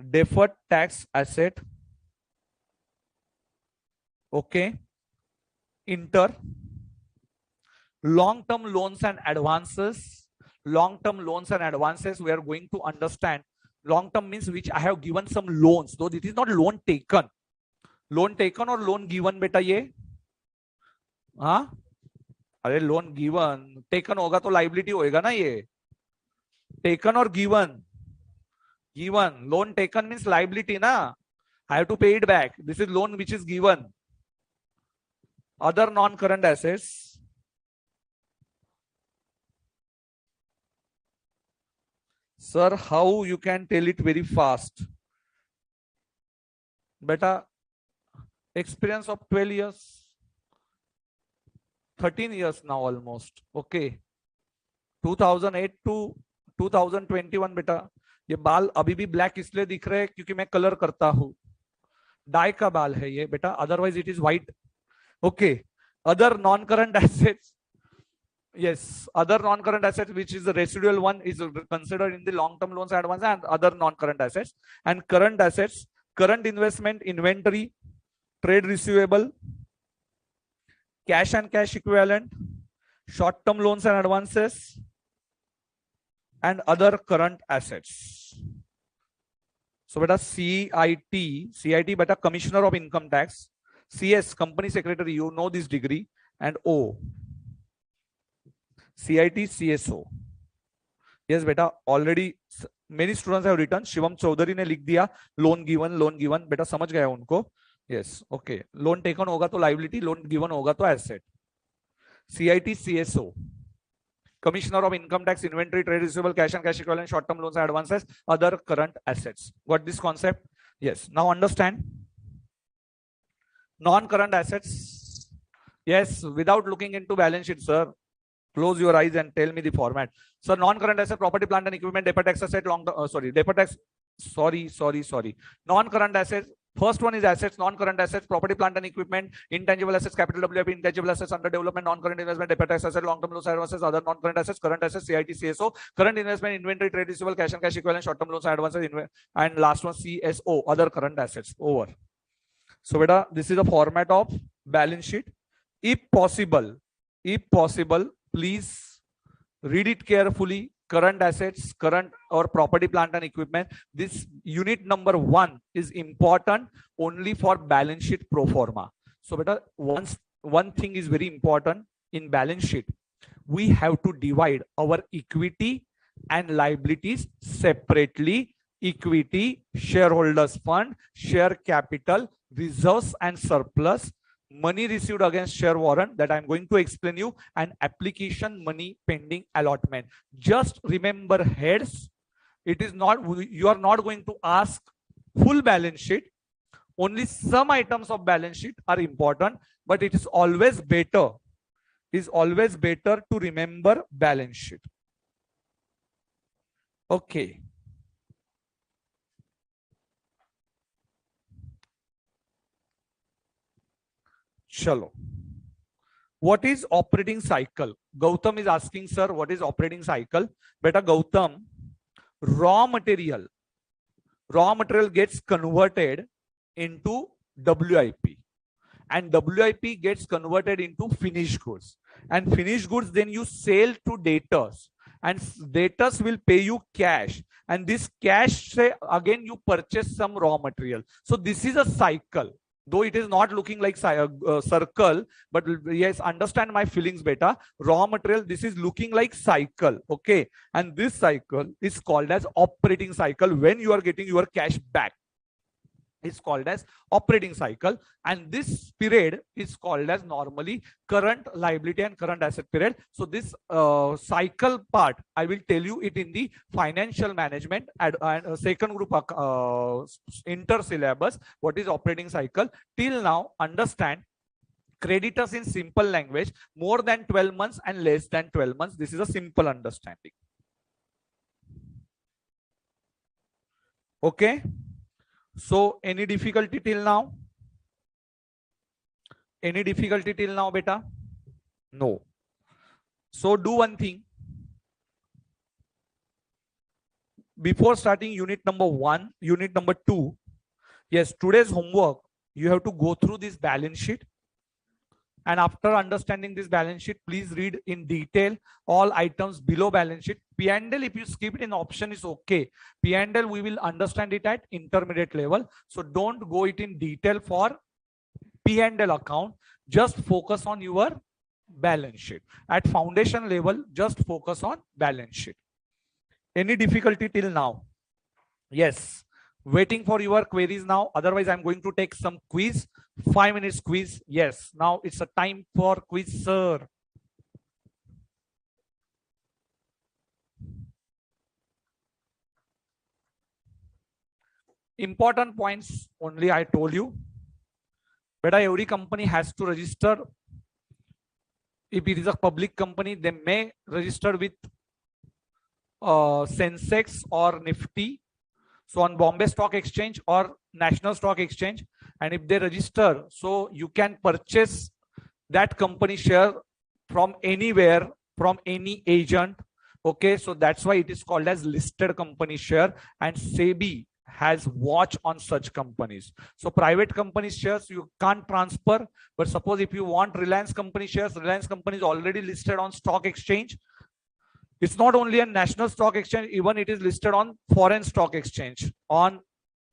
deferred tax asset, okay. Inter, long-term loans and advances, long-term loans and advances, we are going to understand. Long-term means which I have given some loans, though it is not loan taken. Loan taken or loan given beta ye? हाँ? अरे loan given, taken होगा तो liability होएगा ना ये. Taken or given? Given. Loan taken means liability na. I have to pay it back. This is loan which is given. Other non-current assets. Sir, how you can tell it very fast? Beta, experience of 12 years, 13 years now almost. Okay. 2008 to 2021 बेटा, ये बाल अभी भी black इसलिए दिख रहे हैं क्योंकि मैं कलर करता हूँ. डाई का बाल है ये बेटा, otherwise it is white. Okay. Other non current assets, yes, other non-current assets, which is the residual one, is considered in the long-term loans advance and other non-current assets. And current assets, current investment, inventory, trade receivable, cash and cash equivalent, short-term loans and advances, and other current assets. So beta CIT beta Commissioner of Income Tax, CS Company Secretary, you know this degree, and O CIT CSO. Yes beta, already many students have written. Shivam Chaudhary ने लिख दिया loan given बेटा समझ गया उनको. Yes, okay. Loan taken होगा तो liability, loan given होगा तो asset. CIT CSO, Commissioner of Income Tax, Inventory, Trade Receivable, Cash and Cash Equivalent, Short-Term Loans and Advances, other current assets. Got this concept? Yes. Now understand. Non-current assets. Yes, without looking into balance sheet, sir. Close your eyes and tell me the format. So non-current asset, property, plant and equipment, deferred tax asset, deferred tax. Sorry. Non-current assets. First one is assets, non-current assets, property, plant and equipment, intangible assets, capital WIP, intangible assets under development, non-current investment, deferred tax asset, long-term loans, advances, other non-current assets, current assets, CIT, CSO, current investment, inventory, trade receivable, cash and cash equivalent, short-term loans, advances, and last one CSO, other current assets. Over. So beta, this is a format of balance sheet. If possible, please read it carefully. Current assets, current or property, plant and equipment. This unit number 1 is important only for balance sheet pro forma. So beta, one thing is very important in balance sheet. We have to divide our equity and liabilities separately. Equity, shareholders fund, share capital, reserves and surplus, money received against share warrant that I'm going to explain you, and application money pending allotment. Just remember heads. It is not, you are not going to ask full balance sheet. Only some items of balance sheet are important, but it is always better to remember balance sheet. Okay. Chalo. What is operating cycle? Gautam is asking, sir, what is operating cycle? Beta Gautam, raw material gets converted into WIP, and WIP gets converted into finished goods, and finished goods then you sell to debtors, and debtors will pay you cash, and this cash say again you purchase some raw material. So this is a cycle. though it is not looking like circle, but yes, understand my feelings better. Raw material, this is looking like cycle, okay, and this cycle is called as operating cycle. When you are getting your cash back, is called as operating cycle, and this period is called as normally current liability and current asset period. So this cycle part, I will tell you it in the financial management and second group inter syllabus, what is operating cycle. Till now, understand creditors in simple language, more than 12 months and less than 12 months. This is a simple understanding. Okay. So any difficulty till now? Any difficulty till now, beta? No. So do one thing. Before starting unit number 1, unit number 2, yes, today's homework, you have to go through this balance sheet. And after understanding this balance sheet, please read in detail all items below balance sheet. P&L, if you skip it in option, is okay. P&L, we will understand it at intermediate level. So don't go it in detail for P&L account. Just focus on your balance sheet. At foundation level, just focus on balance sheet. Any difficulty till now? Yes. Waiting for your queries now. Otherwise, I'm going to take some quiz. 5 minutes quiz. Yes. Now it's a time for quiz, sir. Important points only I told you. But every company has to register. If it is a public company, they may register with Sensex or Nifty. So on Bombay Stock Exchange or National Stock Exchange. And if they register, so you can purchase that company share from anywhere, from any agent. Okay, so that's why it is called as listed company share, and SEBI has watch on such companies. So private company shares you can't transfer, but suppose if you want Reliance company shares, Reliance company is already listed on stock exchange. It's not only a national stock exchange, even it is listed on foreign stock exchange, on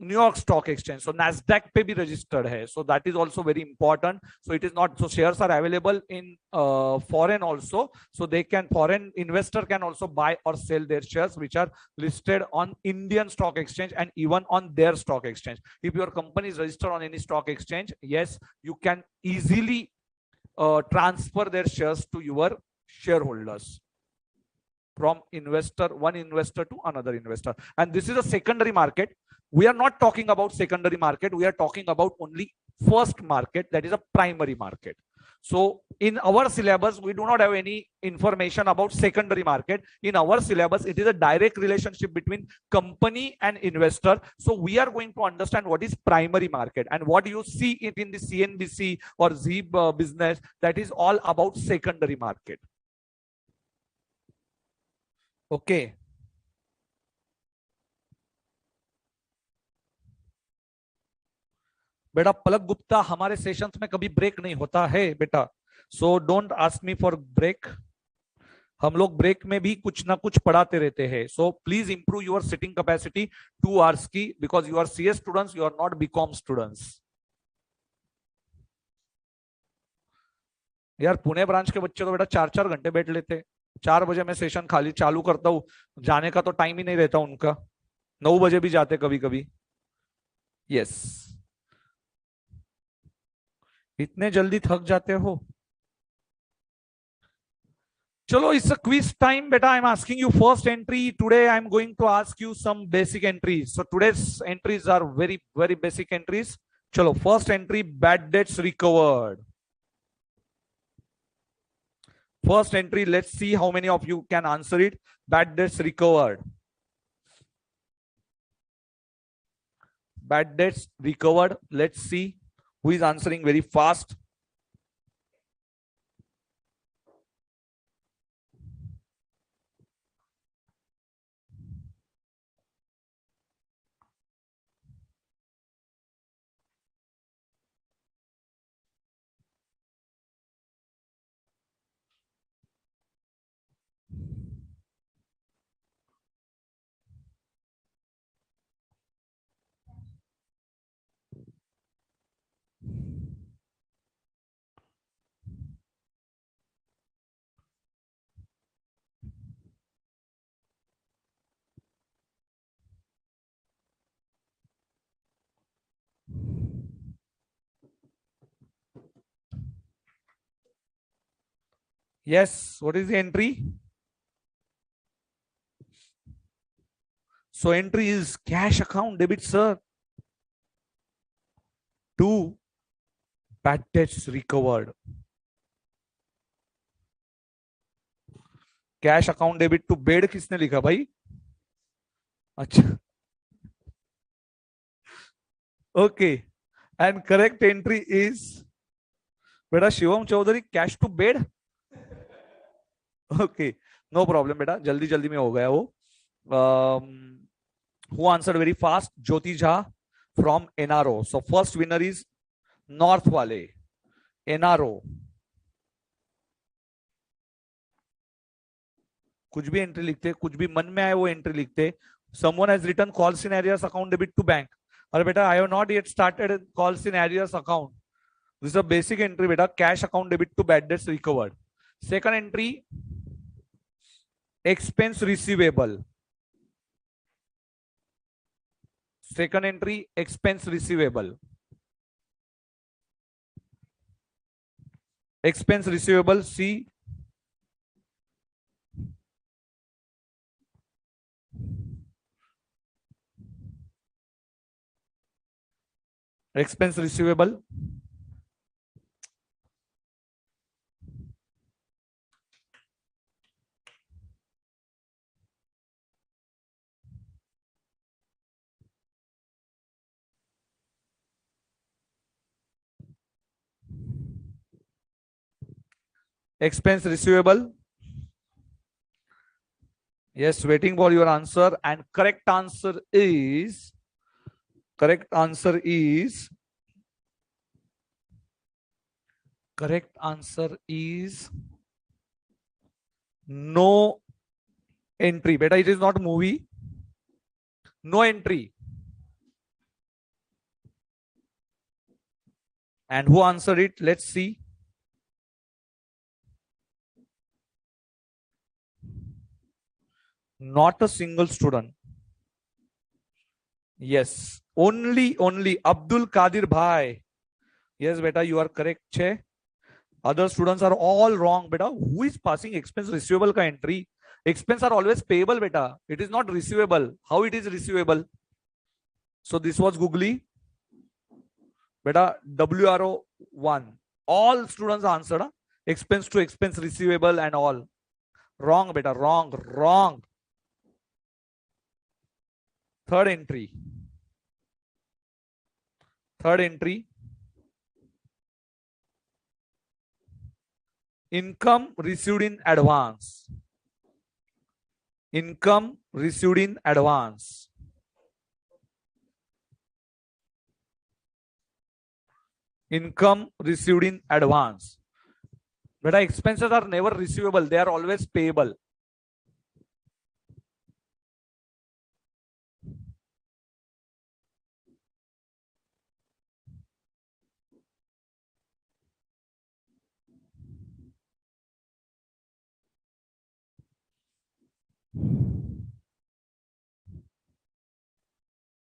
New York Stock Exchange. So NASDAQ पे भी registered है. So that is also very important. So it is not, so shares are available in foreign also. So they can, foreign investor can also buy or sell their shares which are listed on Indian Stock Exchange and even on their stock exchange. If your company is registered on any stock exchange, yes, you can easily transfer their shares to your shareholders from one investor to another investor. And this is a secondary market. We are not talking about secondary market. We are talking about only first market, that is a primary market. So in our syllabus, we do not have any information about secondary market. In our syllabus, it is a direct relationship between company and investor. So we are going to understand what is primary market, and what you see it in the CNBC or Z business, that is all about secondary market. Okay. बेटा पलक गुप्ता, हमारे sessions में कभी break नहीं होता है बेटा, so don't ask me for break. हम लोग ब्रेक में भी कुछ ना कुछ पढ़ाते रहते हैं. So please improve your sitting capacity 2 hours की, because you are CS students, you are not BCom students. यार पुणे ब्रांच के बच्चे तो बेटा 4-4 घंटे बैठ लेते. 4 बजे मैं सेशन खाली चालू करता हूँ, जाने का तो टाइम ही नहीं रहता उनका. 9 बजे भी जाते कभी कभी. यस, इतने जल्दी थक जाते हो. चलो, it's a quiz time, beta. I'm asking you first entry. Today I'm going to ask you some basic entries. So today's entries are very, very basic entries. Chalo, first entry, bad debts recovered. First entry, let's see how many of you can answer it. Bad debts recovered. Bad debts recovered. Let's see who is answering very fast. Yes, what is the entry? So entry is cash account debit, sir, to bad debts recovered. Cash account debit to bad किसने लिखा भाई? अच्छा, okay, and correct entry is बेटा Shivam Chaudhary, cash to bad. Okay, no problem बेटा, जल्दी जल्दी में हो गया वो. Who answered very fast? Jyoti Jha from NRO. So first winner is north वाले एनआरओ. कुछ भी एंट्री लिखते, कुछ भी मन में आए वो एंट्री लिखते. Someone has written calls in arrears account debit to bank. अरे बेटा, I have not yet started calls in arrears account. This is a basic entry बेटा, cash account debit to bad debts recovered. Second entry, expense receivable. Second entry, expense receivable. Expense receivable, C. Expense receivable. Expense receivable. Yes, waiting for your answer. And correct answer is no entry. Beta, it is not movie. No entry. And who answered it? Let's see. Not a single student. Yes, only Abdul Kadir Bhai. Yes, beta, you are correct. Che. Other students are all wrong. Beta, who is passing expense receivable ka entry? Expense are always payable, beta. It is not receivable. How it is receivable? So this was googly. Beta, WRO 1. All students answered. Huh? Expense to expense receivable and all. Wrong, beta. Wrong. Third entry. Income received in advance. Income received in advance. Income received in advance. But expenses are never receivable. They are always payable.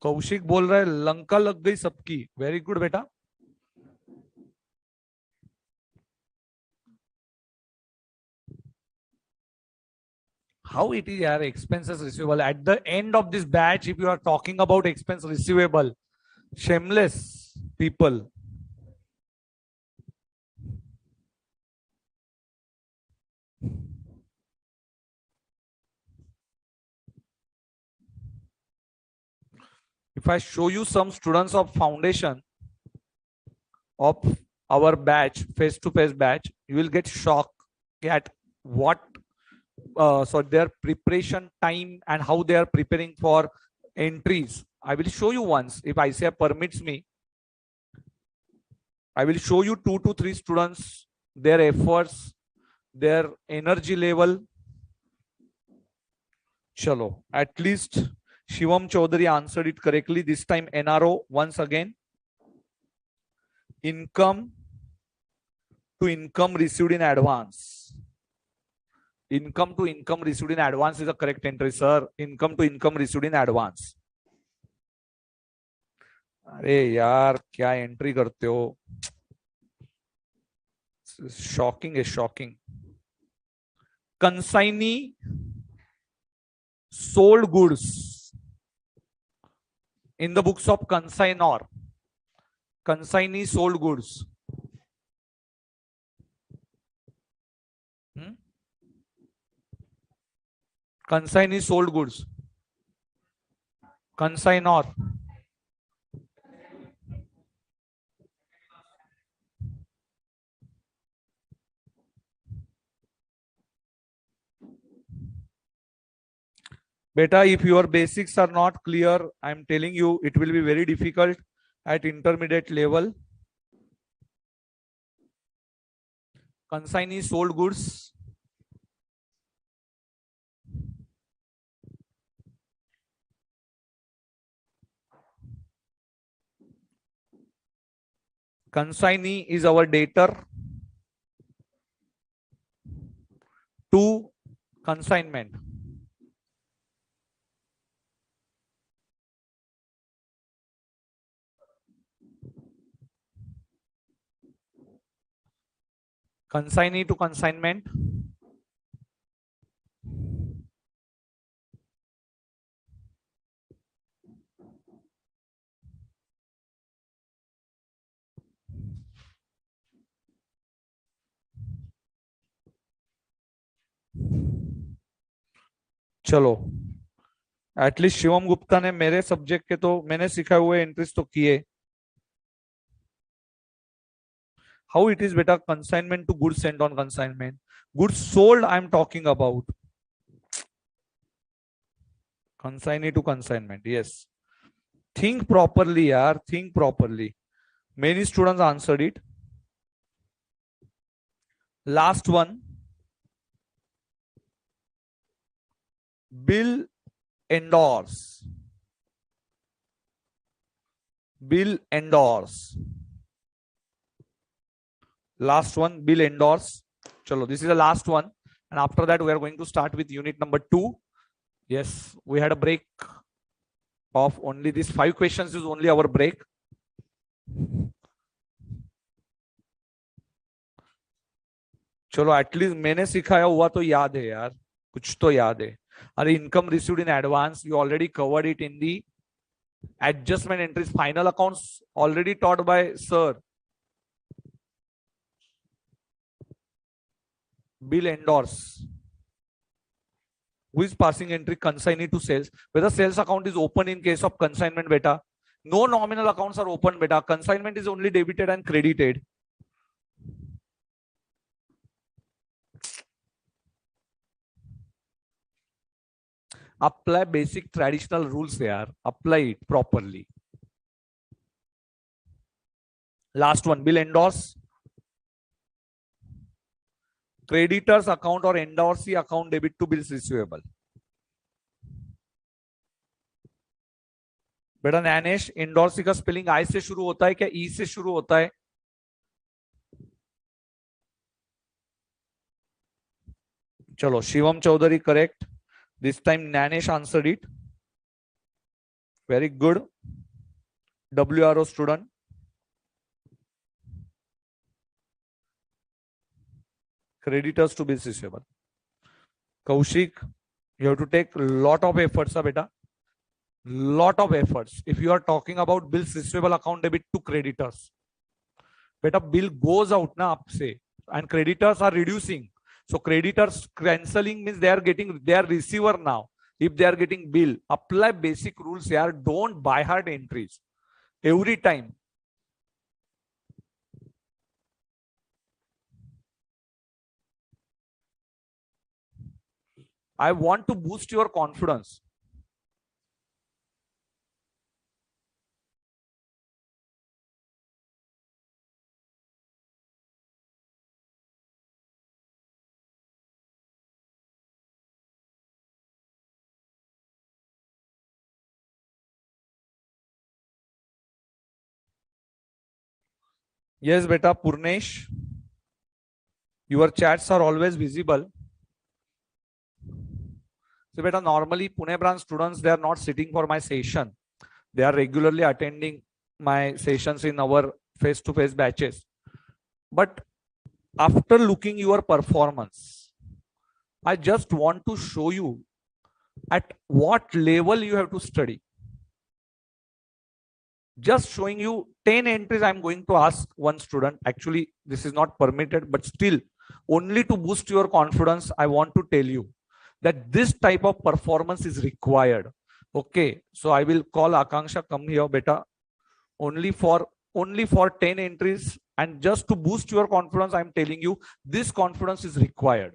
Kaushik बोल रहा है लंका लग गई सबकी. Very good बेटा. How it is यार expenses receivable at the end of this batch? If you are talking about expense receivable, shameless people. If I show you some students of foundation of our batch, face-to-face batch, you will get shocked at what so their preparation time and how they are preparing for entries. I will show you once, if ICAI permits me. I will show you 2 to 3 students, their efforts, their energy level. Chalo, at least Shivam Chaudhary answered it correctly. This time NRO once again. Income to income received in advance. Income to income received in advance is a correct entry, sir. Income to income received in advance. अरे यार क्या entry करते हो? Shocking is shocking. consignee sold goods in the books of consignor. Consignee sold goods. Consignee sold goods. Consignor. Beta, if your basics are not clear, I'm telling you, it will be very difficult at intermediate level. Consignee sold goods. Consignee is our debtor to consignment. Consignee to consignment. चलो, at least Shivam Gupta ने मेरे subject के तो मैंने सिखाए हुए entries तो किए. How it is beta consignment to goods sent on consignment. Goods sold I am talking about. Consignee to consignment. Yes. Think properly, yaar. Think properly. Many students answered it. Last one. Bill endorse. Bill endorse. Last one, bill endorse. Chalo, this is the last one. And after that, we are going to start with unit number 2. Yes, we had a break of only these 5 questions is only our break. चलो, at least मैंने सिखाया हुआ तो याद है यार, कुछ तो याद है. अरे income received in advance, we already covered it in the adjustment entries. Final accounts already taught by sir. Bill endorse. Who is passing entry? Consignee to sales. Whether sales account is open in case of consignment, beta. No nominal accounts are open, beta. Consignment is only debited and credited. Apply basic traditional rules there. Apply it properly. Last one, bill endorse. Creditors account or endorsee account debit to bills receivable. बेटा Nainesh, endorsee का spelling I से शुरू होता है क्या ई से शुरू होता है? चलो, Shivam Chaudhary correct. This time Nanesh answered it. Very good. WRO student. Creditors to bills receivable. Kaushik, you have to take a lot of efforts, beta. Lot of efforts. If you are talking about bills receivable account debit to creditors, beta bill goes out na aapse and creditors are reducing. So creditors cancelling means they are getting their receiver now. If they are getting bill, apply basic rules here. Don't buy hard entries every time. I want to boost your confidence. Yes, beta, Purnesh. Your chats are always visible. So beta, normally Pune branch students, they are not sitting for my session. They are regularly attending my sessions in our face-to-face batches. But after looking your performance, I just want to show you at what level you have to study. Just showing you 10 entries I'm going to ask one student. Actually, this is not permitted, but still, only to boost your confidence, I want to tell you that this type of performance is required. Okay, so I will call Akanksha, come here, beta. Only for 10 entries, and just to boost your confidence, I'm telling you this confidence is required.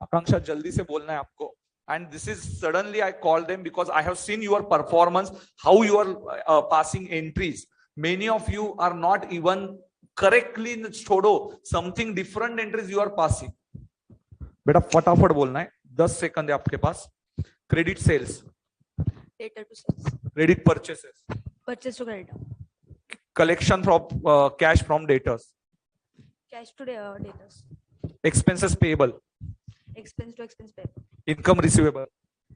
Akanksha, jaldi se bolna hai aapko. And this is suddenly I call them because I have seen your performance, how you are passing entries. Many of you are not even correctly in छोड़ो, something different entries you are passing. बेटा फटाफट बोलना है, 10 second है आपके पास. Credit sales, Data to sales. Credit purchases, Purchase to credit. collection from cash from debtors, Cash to debtors. expenses payable, Expense to expense payable. income receivable,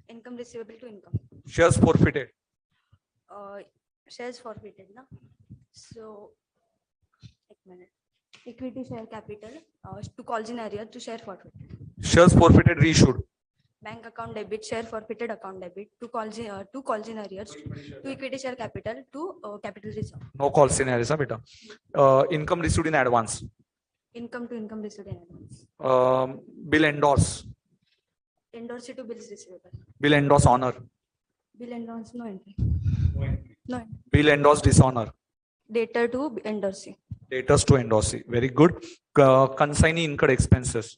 Income receivable to income. shares forfeited, Shares forfeited, na? So, एक minute. Equity share capital to calls in arrear to share forfeited. shares forfeited reissued, Bank account debit, share forfeited account debit to calls in arrears to equity share capital to capital reserve. no call scenarios, beta. Income received in advance, Income to income received in advance. bill endorse, Endorse to bills receivable. bill endorse honor, Bill endorse no entry. No entry. bill endorse dishonor, Data to endorse. debtors to endorse. Very good. Consignee incurred expenses,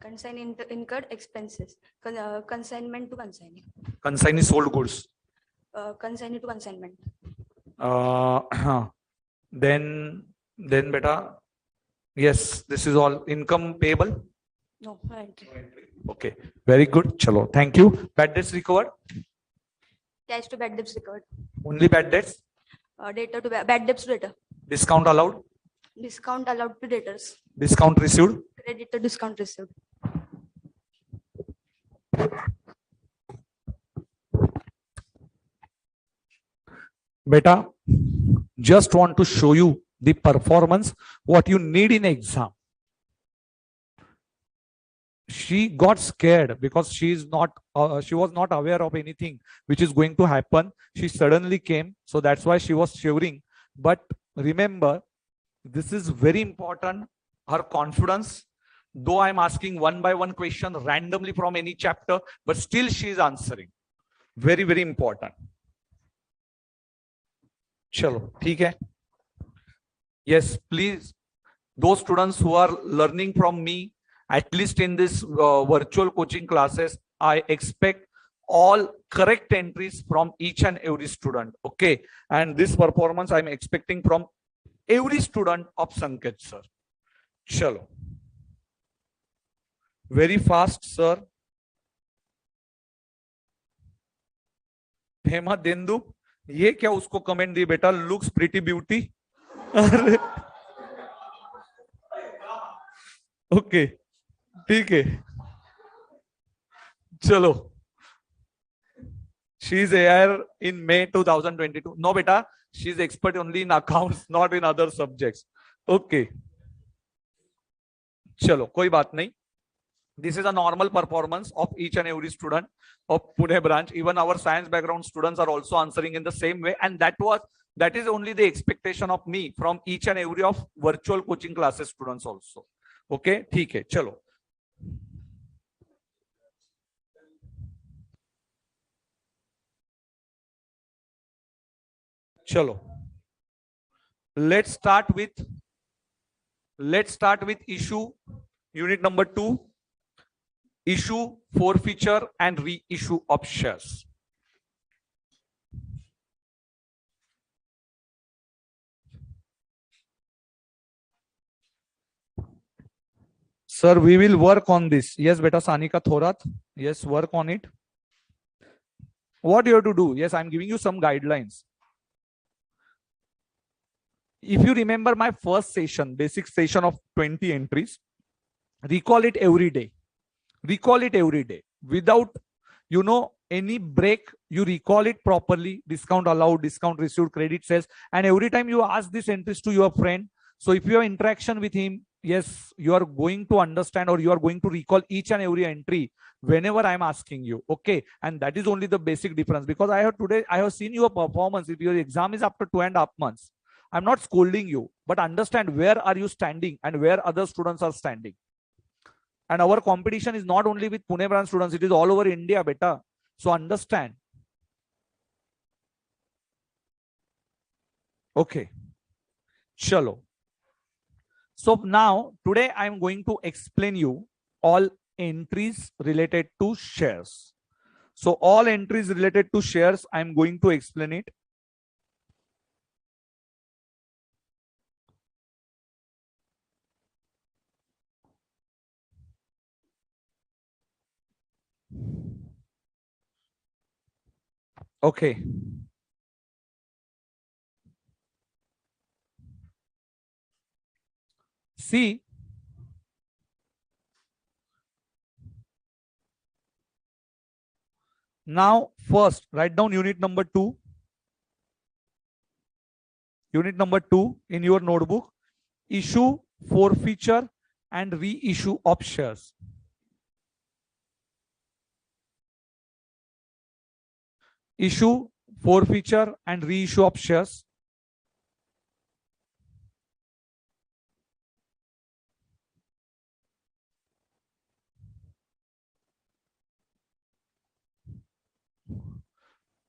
Incurred expenses. Consignment to consignee. consignee sold goods, Consignee to consignment. then beta, yes, this is all income payable. No entry. Okay, very good. Chalo, thank you. Bad debts recovered. Cash to bad debts recovered. Only bad debts. Data to bad debts to data. Discount allowed. Discount allowed to debtors. Discount received. Credit to discount received. Beta, just want to show you the performance, what you need in exam. She got scared because she was not aware of anything which is going to happen. She suddenly came, so that's why she was shivering. But remember, this is very important. Her confidence, though I'm asking one by one question randomly from any chapter, but still she is answering. Very, very important. Chalo, theek hai. Yes, please. Those students who are learning from me, at least in this virtual coaching classes, I expect all correct entries from each and every student. Okay. And this performance I'm expecting from every student of Sanket sir. Chalo. Very fast, sir. Hema Dendu, ये क्या उसको comment दी बेटा? Looks pretty beauty. Okay, ठीक है. चलो. She is here in May 2022. No, beta, she is expert only in accounts, not in other subjects. Okay. चलो, कोई बात नहीं. This is a normal performance of each and every student of Pune branch. Even our science background students are also answering in the same way. And that is only the expectation of me from each and every of virtual coaching classes students also. Okay, ठीक है, चलो. चलो. Let's start with issue unit number 2. Issue, forfeiture and reissue of shares. Sir, we will work on this. Yes, beta Sanika Thorat. Yes, work on it. What you have to do? Yes, I'm giving you some guidelines. If you remember my first session, basic session of 20 entries, recall it every day. Recall it every day without, any break. You recall it properly. Discount allowed, discount received, credit sales, and every time you ask these entries to your friend. So if you have interaction with him, yes, you are going to understand, or you are going to recall each and every entry whenever I'm asking you. Okay. And that is only the basic difference, because I have seen your performance. If your exam is after 2.5 months, I'm not scolding you, but understand where are you standing and where other students are standing. And our competition is not only with Pune branch students, it is all over India, beta. So understand. Okay. Chalo. So now today I'm going to explain you all entries related to shares. So all entries related to shares, I'm going to explain it. Okay. See, now first write down unit number 2. Unit number 2 in your notebook. Issue, forfeiture and reissue of shares. Issue, forfeiture and reissue of shares.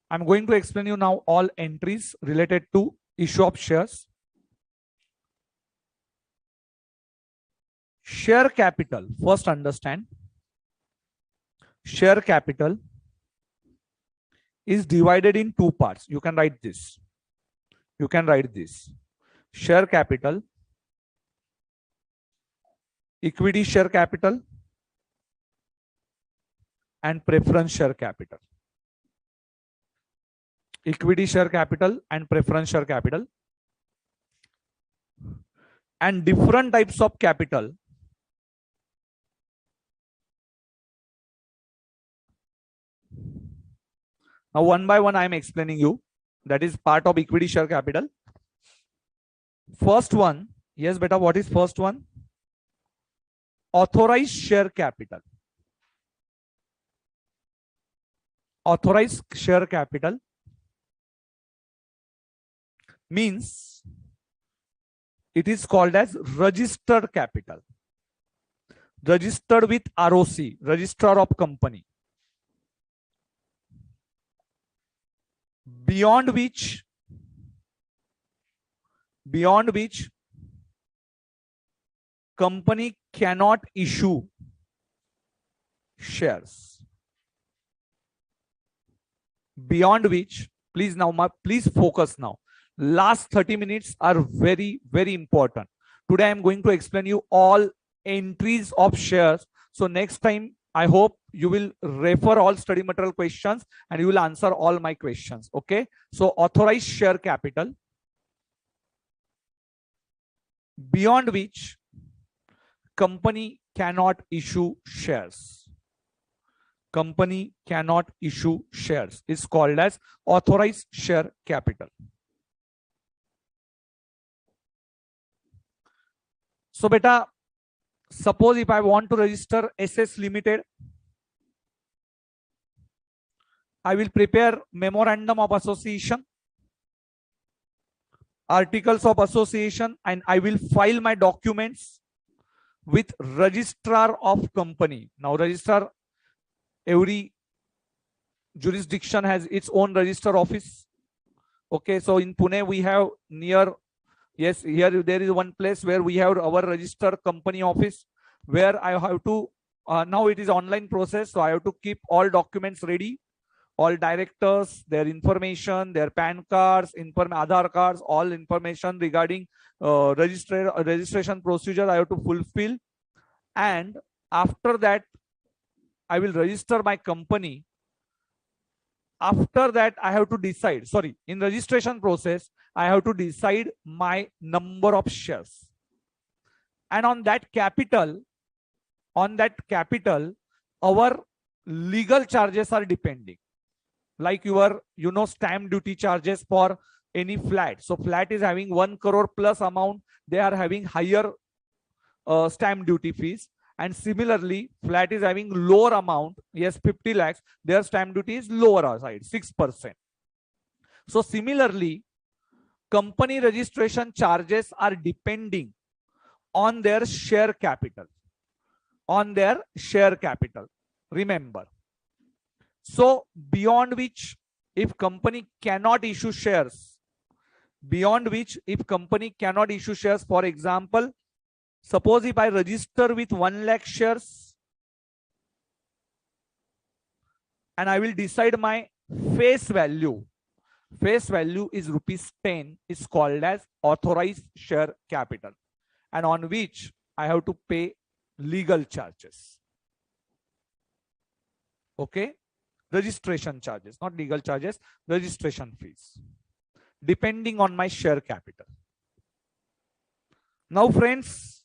I'm going to explain you now all entries related to issue of shares. Share capital. First understand. Share capital is divided in two parts. You can write this. You can write this. Share capital, equity share capital, and preference share capital. Equity share capital and preference share capital. And different types of capital. Now, one by one, I am explaining you. That is part of equity share capital. First one, yes, beta, what is first one? Authorized share capital. Authorized share capital means it is called as registered capital. Registered with ROC, Register of Company. Beyond which company cannot issue shares. Beyond which, please focus now. Last 30 minutes are very, very important. Today I'm going to explain you all entries of shares. So next time, I hope you will refer all study material questions and you will answer all my questions. Okay. So authorized share capital, beyond which company cannot issue shares. Company cannot issue shares is called as authorized share capital. So beta, suppose if I want to register SS Limited, I will prepare memorandum of association, articles of association, and I will file my documents with registrar of company. Now registrar, every jurisdiction has its own register office. Okay, so in Pune we have near, yes, here there is one place where we have our register company office, where I have to, now it is online process, so I have to keep all documents ready, all directors, their information, their PAN cards, Aadhaar cards, all information regarding registration procedure I have to fulfill. And after that, I will register my company. After that, I have to decide, sorry, in registration process, I have to decide my number of shares. And on that capital, our legal charges are depending. Like your, stamp duty charges for any flat. So flat is having 1 crore plus amount. They are having higher stamp duty fees. And similarly, flat is having lower amount. Yes, 50 lakhs. Their stamp duty is lower side, 6%. So similarly, company registration charges are depending on their share capital. On their share capital. Remember. So beyond which, if company cannot issue shares, for example, suppose if I register with 1 lakh shares and I will decide my face value. Face value is rupees 10, is called as authorized share capital, and on which I have to pay legal charges. Okay, registration charges, not legal charges, registration fees, depending on my share capital. Now friends,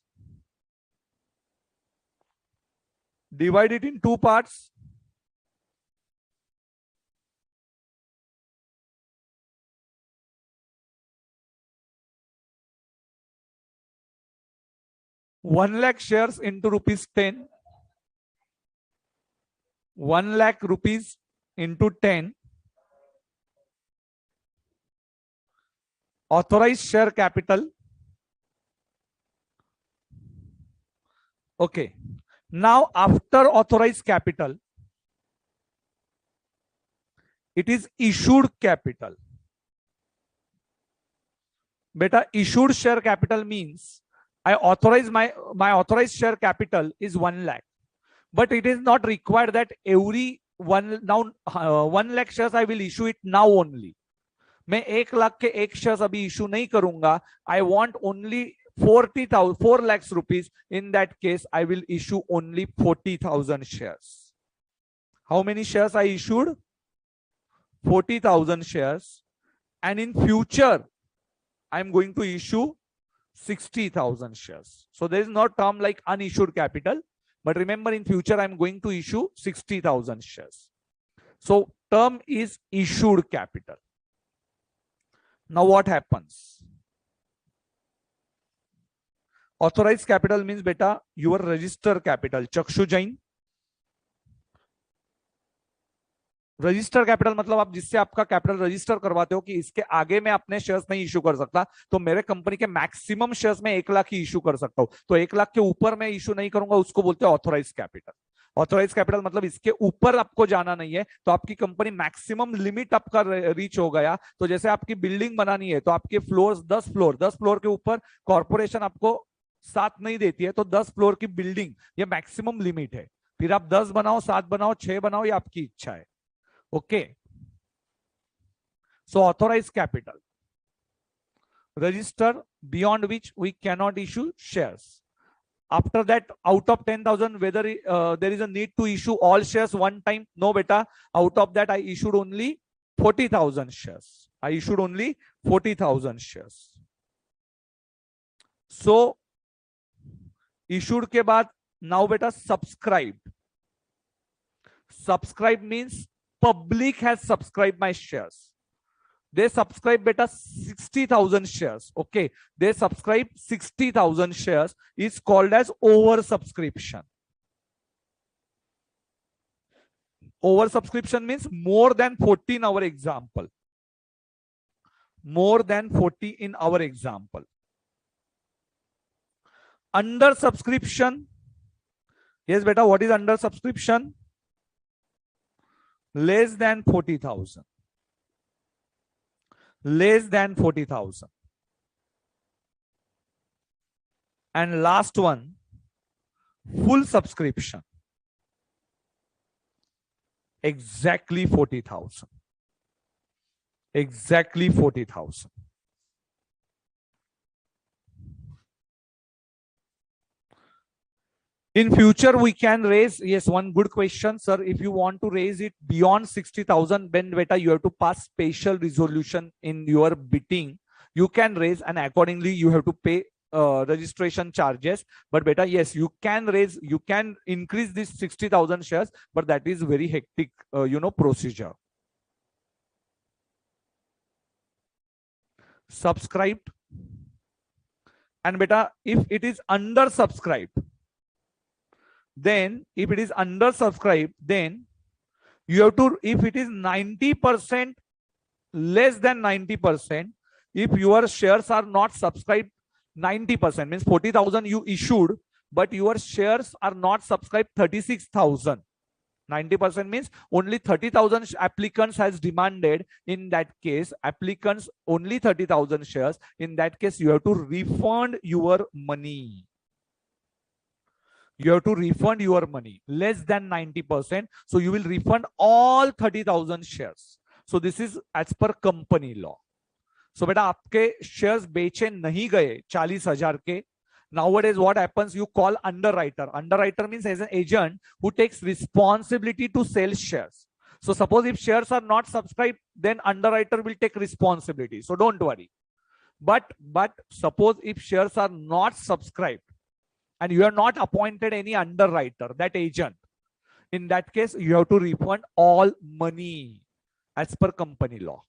divide it in two parts. One lakh shares into rupees 10. 1 lakh rupees into 10. Authorized share capital. Okay. Now after authorized capital, it is issued capital. Beta, issued share capital means I authorize my authorized share capital is 1 lakh. But it is not required that every 1 lakh shares I will issue it now only. मैं 1 लाख के 1 shares अभी issue नहीं करूंगा. I want only 4 lakhs rupees. In that case, I will issue only 40,000 shares. How many shares I issued? 40,000 shares. And in future, I am going to issue 60,000 shares. So there is no term like unissued capital. But remember, in future, I am going to issue 60,000 shares. So term is issued capital. Now what happens? Authorized capital means beta your register capital. Chakshu Jain. Register capital मतलब आप जिससे आपका capital register करवाते हो कि इसके आगे मैं अपने शेयर्स नहीं इशू कर सकता, तो मेरे कंपनी के मैक्सिमम शेयर्स में 1 लाख ही इशू कर सकता हूं. तो 1 लाख के ऊपर मैं इशू नहीं करूंगा, उसको बोलते हैं ऑथोराइज कैपिटल. ऑथोराइज कैपिटल मतलब इसके ऊपर आपको जाना नहीं है. तो आपकी कंपनी मैक्सिमम लिमिट आपका रीच हो गया. तो जैसे आपकी बिल्डिंग बनानी है तो आपके फ्लोर्स 10 फ्लोर के ऊपर कॉर्पोरेशन आपको 7 नहीं देती है, तो 10 फ्लोर की बिल्डिंग ये मैक्सिमम लिमिट है. फिर आप 10 बनाओ, 7 बनाओ, 6 बनाओ, ये आपकी इच्छा है. Okay. So authorized capital. Register beyond which we cannot issue shares. After that, out of 10,000, whether there is a need to issue all shares one time? No, beta. Out of that, I issued only 40,000 shares. I issued only 40,000 shares. So, issued के बाद now beta subscribed. Subscribe means public has subscribed my shares. They subscribe beta 60,000 shares. Okay. They subscribe 60,000 shares is called as oversubscription. Oversubscription means more than 40 in our example. More than 40 in our example. Under subscription. Yes, beta, what is under subscription? Less than 40,000. Less than 40,000. And last one, full subscription. Exactly 40,000. Exactly 40,000. In future, we can raise, yes, one good question, sir. If you want to raise it beyond 60,000, then beta, you have to pass special resolution in your bidding. You can raise, and accordingly, you have to pay registration charges. But beta, yes, you can raise, you can increase this 60,000 shares, but that is very hectic, procedure. Subscribed And beta, if it is undersubscribed, then if it is undersubscribed, then you have to, if it is 90%, less than 90%, if your shares are not subscribed 90%, means 40,000 you issued, but your shares are not subscribed 36,000. 90% means only 30,000 applicants has demanded. In that case, applicants only 30,000 shares. In that case, you have to refund your money. You have to refund your money less than 90%. So you will refund all 30,000 shares. So this is as per company law. So बेटा आपके shares बेचे नहीं गए 40,000 के. Nowadays, what happens? You call underwriter. Underwriter means as an agent who takes responsibility to sell shares. So suppose if shares are not subscribed, then underwriter will take responsibility. So don't worry. But suppose if shares are not subscribed and you are not appointed any underwriter, that agent, in that case, you have to refund all money as per company law.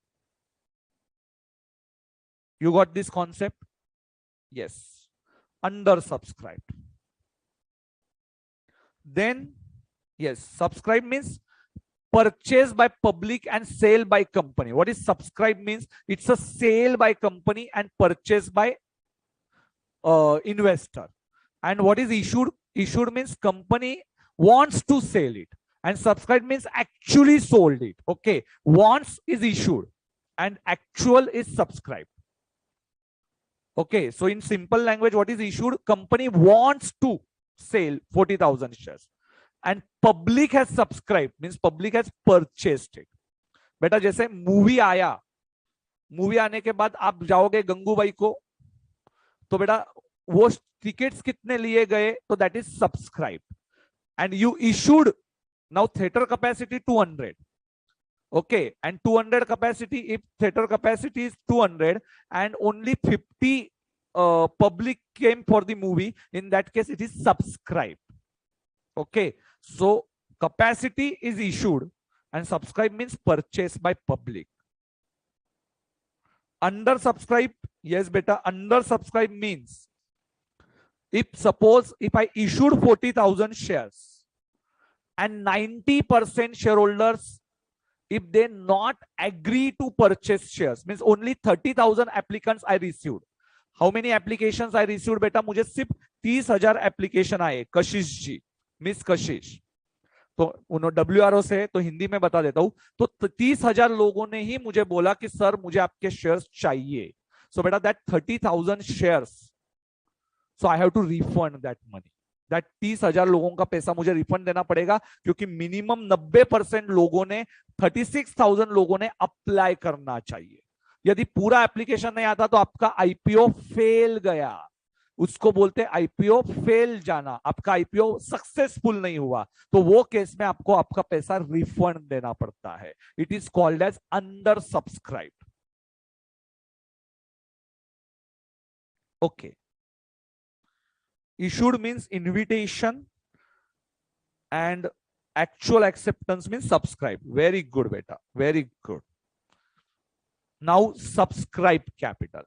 You got this concept? Yes. Undersubscribed. Then, yes, subscribe means purchase by public and sale by company. What is subscribe means? It's a sale by company and purchase by investor. And what is issued? Issued means company wants to sell it, and subscribe means actually sold it. Okay, wants is issued and actual is subscribed. Okay, so in simple language, what is issued? Company wants to sell 40,000 shares and public has subscribed, means public has purchased it. बेटा जैसे movie आया, movie आने के बाद आप जाओगे गंगूबाई को, तो बेटा वो टिकट्स कितने लिए गए, तो that is subscribed. And you issued, now theatre capacity 200. Okay, and 200 capacity, if theater capacity is 200 and only 50 public came for the movie, in that case it is subscribed. Okay, so capacity is issued and subscribe means purchased by public. Undersubscribed, yes beta, undersubscribed means if suppose if I issued 40,000 shares and 90% shareholders, if they not agree to purchase shares, means only 30,000 applicants I received. How many applications I received बेटा? मुझे सिर्फ 30,000 application आए. कशिश जी, miss कशिश, तो उन्होंने WRO से, तो हिंदी में बता देता हूं, तो 30,000 लोगों ने ही मुझे बोला कि सर मुझे आपके शेयर्स चाहिए. सो बेटा that 30,000 shares, so I have to refund that money. That 30,000 लोगों का पैसा मुझे रिफंड देना पड़ेगा, क्योंकि मिनिमम 90% लोगों ने, 36,000 लोगों ने अप्लाई करना चाहिए. यदि पूरा एप्लीकेशन नहीं आता तो आपका आईपीओ फेल गया, उसको बोलते हैं आईपीओ फेल जाना. आपका आईपीओ सक्सेसफुल नहीं हुआ, तो वो केस में आपको आपका पैसा रिफंड देना पड़ता है. It is called as undersubscribed. Okay, issued means invitation and actual acceptance means subscribe. Very good beta, very good. Now subscribe capital.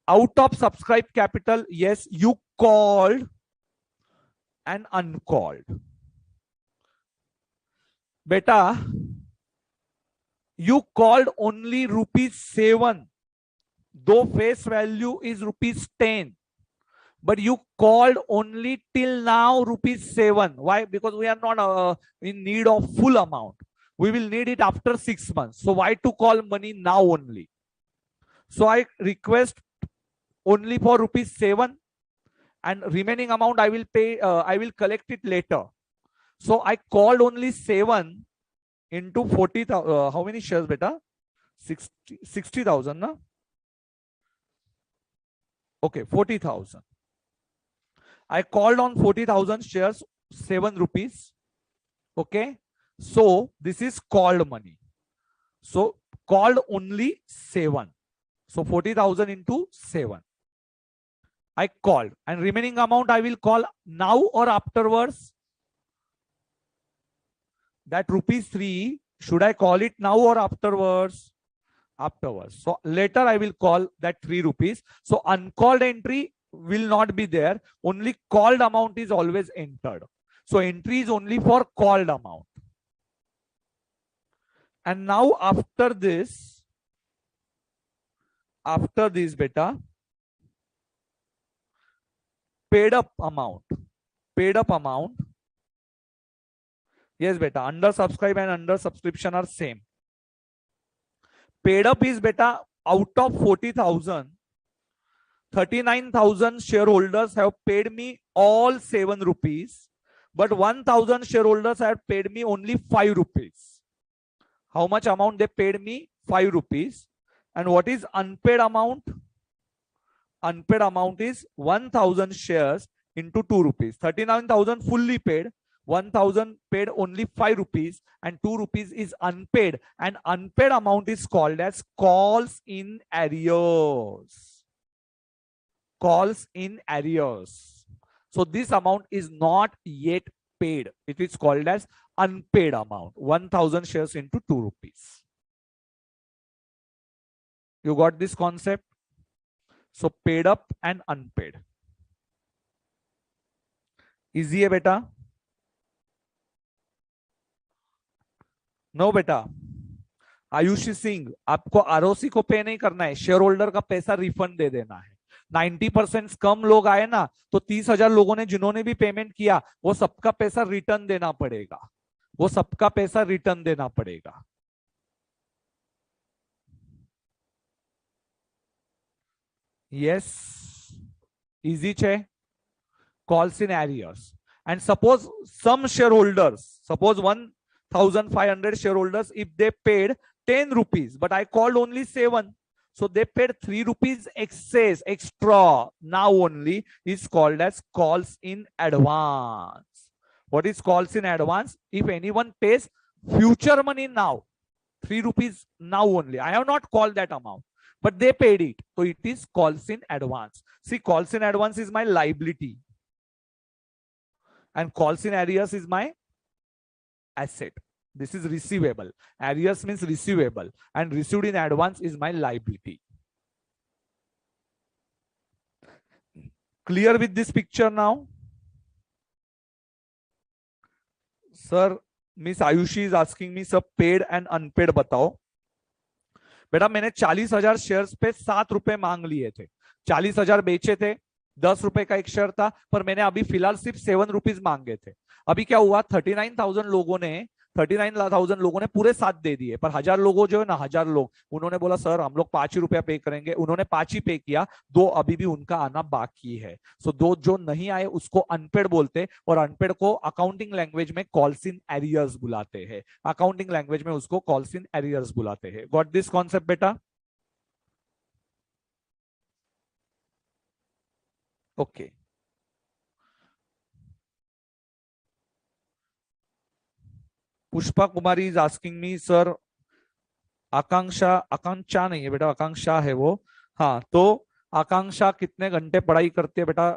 Out of subscribe capital, yes, you called and uncalled. Beta, you called only ₹7, though face value is ₹10. But you called only till now ₹7. Why? Because we are not in need of full amount. We will need it after 6 months. So why to call money now only? So I request only for ₹7, and remaining amount I will pay. I will collect it later. So I called only 7 into 40,000. How many shares, beta? 60,000, na? Okay, 40,000. I called on 40,000 shares, ₹7. Okay, so this is called money. So called only 7. So 40,000 into 7. I called, and remaining amount I will call now or afterwards. That ₹3, should I call it now or afterwards? Afterwards. So later I will call that 3 rupees. So uncalled entry will not be there. Only called amount is always entered. So entry is only for called amount. And now after this beta, paid up amount. Yes, beta, under subscribe and under subscription are same. Paid up is beta, out of 40,000, 39,000 shareholders have paid me all 7 rupees, but 1,000 shareholders have paid me only 5 rupees. How much amount they paid me? 5 rupees. And what is unpaid amount? Unpaid amount is 1,000 shares into 2 rupees. 39,000 fully paid. 1,000 paid only 5 rupees and 2 rupees is unpaid, and unpaid amount is called as calls in arrears. Calls in arrears. So this amount is not yet paid. It is called as unpaid amount. 1,000 shares into 2 rupees. You got this concept? So paid up and unpaid. Easy है बेटा? No बेटा, आयुषी सिंह, आपको ROC को पे नहीं करना है, share holder का पैसा रिफंड दे देना है। 90% कम लोग आए ना, तो 30,000 लोगों ने जिन्होंने भी पेमेंट किया, वो सबका पैसा रिटर्न देना पड़ेगा। वो सबका पैसा रिटर्न देना पड़ेगा। यस, इजी छे। Calls in arrears. And suppose some shareholders, suppose 1,500 shareholders, if they paid 10 rupees, but I called only 7. So they paid 3 rupees excess, extra. Now only is called as calls in advance. What is calls in advance? If anyone pays future money now, 3 rupees now only. I have not called that amount, but they paid it. So it is calls in advance. See, calls in advance is my liability. And calls in arrears is my asset. This is receivable. Arrears means receivable, and received in advance is my liability. Clear with this picture now? Sir, Miss Ayushi is asking me, sir, paid and unpaid बताओ। बेटा मैंने 40,000 shares पे 7 रुपए मांग लिए थे। 40,000 बेचे थे, 10 रुपए का एक शेयर था, पर मैंने अभी फिलहाल सिर्फ 7 रुपीज मांगे थे। अभी क्या हुआ, 39,000 लोगों ने पूरे 7 दे दिए, पर 1000 लोगों जो है ना, 1000 लोग, उन्होंने बोला सर हम लोग 5 ही रुपया पे करेंगे। उन्होंने 5 ही पे किया, 2 अभी भी उनका आना बाकी है। सो 2 जो नहीं आए उसको अनपेड बोलते, और अनपेड को अकाउंटिंग लैंग्वेज में कॉल्स इन एरियर्स बुलाते हैं। अकाउंटिंग लैंग्वेज में उसको कॉल्स इन एरियर्स बुलाते हैं। गॉट दिस कॉन्सेप्ट बेटा? Okay. Pushpa Kumari is asking me, sir Akanksha नहीं है बेटा, आकांक्षा है वो। हाँ, तो आकांक्षा कितने घंटे पढ़ाई करती है बेटा?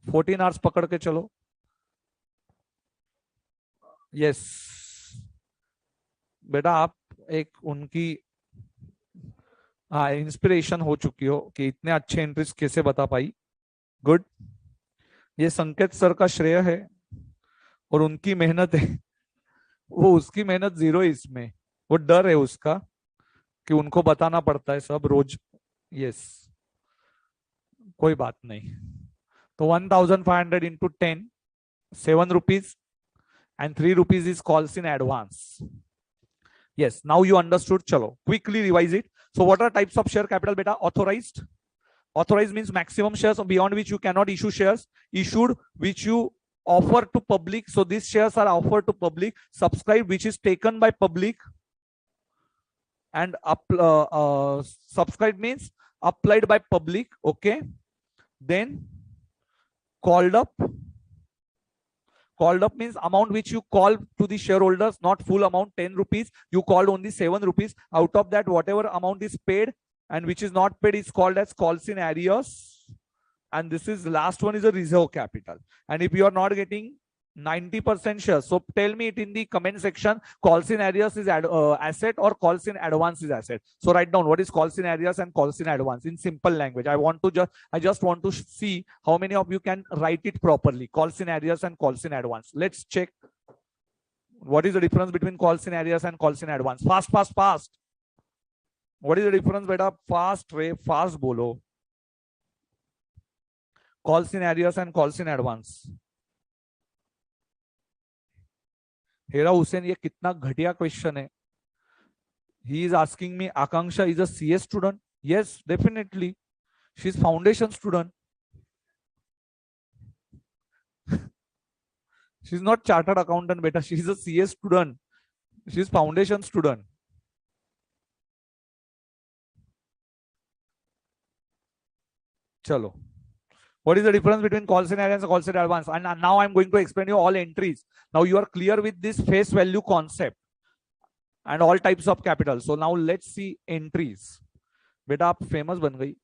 14 आवर्स पकड़ के चलो। यस बेटा, आप एक उनकी इंस्पिरेशन हो चुकी हो कि इतने अच्छे एंट्रीज कैसे बता पाई। गुड। ये संकेत सर का श्रेय है और उनकी मेहनत है। वो उसकी मेहनत 0 है इसमें, वो डर है उसका कि उनको बताना पड़ता है सब रोज। यस, कोई बात नहीं। तो 1,500 into 10, 7 rupees, and 3 rupees is calls in advance. Yes, now you understood. Chalo, quickly revise it. So what are types of share capital beta? Authorized. Authorized means maximum shares beyond which you cannot issue shares. Issued, which you offer to public. So these shares are offered to public. Subscribed, which is taken by public. And subscribed means applied by public. Okay. Then called up. Called up means amount which you call to the shareholders, not full amount, 10 rupees. You called only 7 rupees. Out of that, whatever amount is paid and which is not paid is called as calls in arrears. And this is last one is a reserve capital. And if you are not getting 90% sure. So tell me it in the comment section. Calls in arrears is asset or calls in advance is asset. So write down what is calls in arrears and calls in advance in simple language. I just want to see how many of you can write it properly. Calls in arrears and calls in advance. Let's check. What is the difference between calls in arrears and calls in advance? Fast, fast, fast. What is the difference, beta? Fast, ray, fast bolo. Calls in arrears and calls in advance. Hera Hussain, ये कितना घटिया question है. He is asking me, Akanksha is a CS student. Yes, definitely. She is foundation student. She is not chartered accountant, beta. She is a CS student. She is foundation student. Chalo. What is the difference between calls in advance and calls in advance? And now I'm going to explain you all entries. Now you are clear with this face value concept and all types of capital. So now let's see entries. बेटा आप famous बन गई.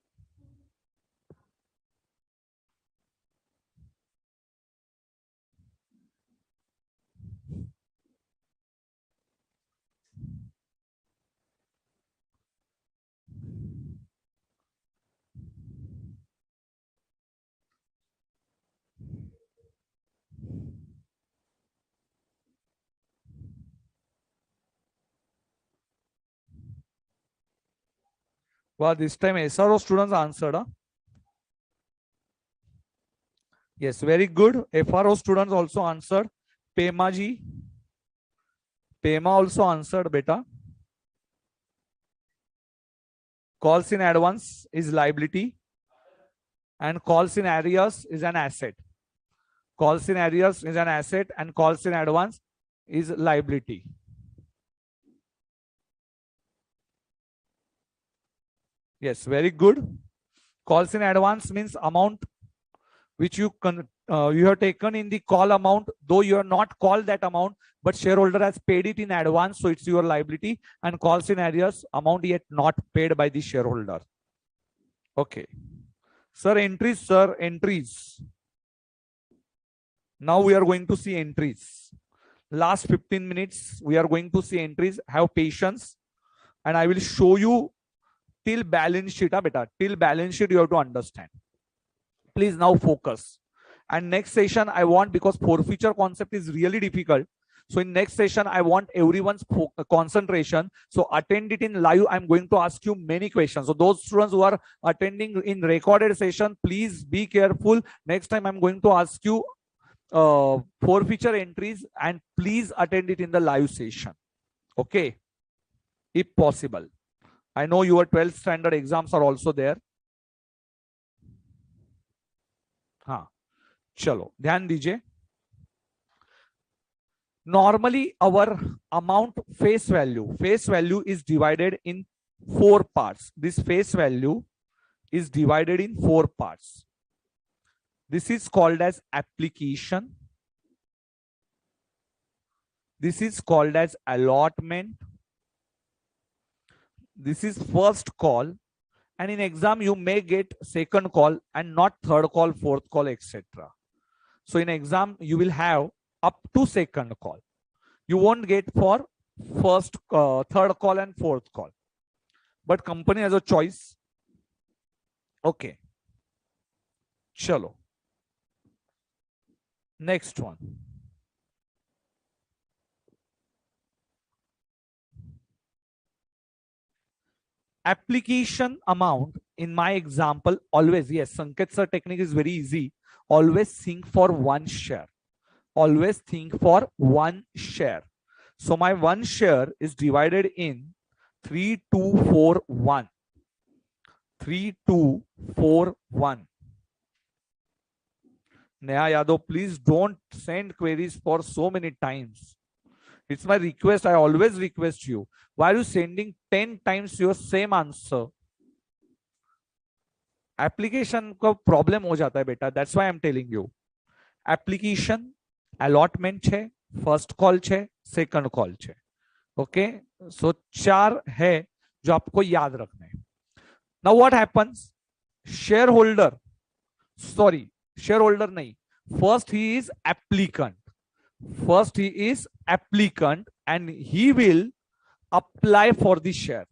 Well, this time SRO students answered. Huh? Yes, very good. FRO students also answered. Pema ji. Pema also answered, beta. Calls in advance is liability. And calls in arrears is an asset. Calls in arrears is an asset and calls in advance is liability. Yes, very good. Calls in advance means amount which you have taken in the call amount, though you have not called that amount, but shareholder has paid it in advance, so it's your liability. And calls in arrears, amount yet not paid by the shareholder. Okay. Sir, entries, sir, entries. Now we are going to see entries. Last 15 minutes, we are going to see entries. Have patience. And I will show you till balance sheet, beta. Till balance sheet, you have to understand. Please now focus. And next session, I want, because forfeiture concept is really difficult. So in next session, I want everyone's concentration. So attend it in live. I'm going to ask you many questions. So those students who are attending in recorded session, please be careful. Next time, I'm going to ask you forfeiture entries, and please attend it in the live session. Okay. If possible. I know your 12th standard exams are also there. हाँ, चलो ध्यान दीजिए. Normally our amount face value is divided in 4 parts. This face value is divided in 4 parts. This is called as application. This is called as allotment. This is first call. And in exam, you may get second call and not third call, fourth call, etc. So in exam, you will have up to second call. You won't get for first, third call and fourth call. But company has a choice. Okay. Chalo. Next one. Application amount in my example, always, yes, Sanket sir technique is very easy. Always think for one share. Always think for one share. So my one share is divided in 3241. 3241. Neha Yadav, please don't send queries for so many times. It's my request. I always request you. Why are you sending 10 times your same answer? Application का problem हो जाता है बेटा. That's why I'm telling you. Application, allotment है, first call है, second call है. Okay. So 4 है जो आपको याद रखना है. Now what happens? Shareholder नहीं. First he is applicant. First, he is applicant and he will apply for the share.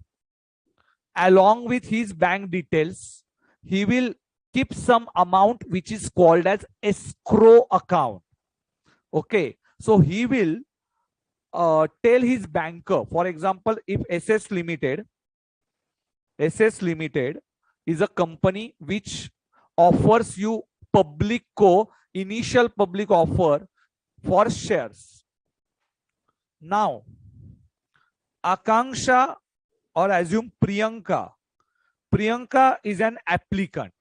Along with his bank details, he will keep some amount which is called as escrow account. Okay, so he will tell his banker, for example, if SS Limited is a company which offers you initial public offer for shares. Now, Akanksha, or assume Priyanka is an applicant.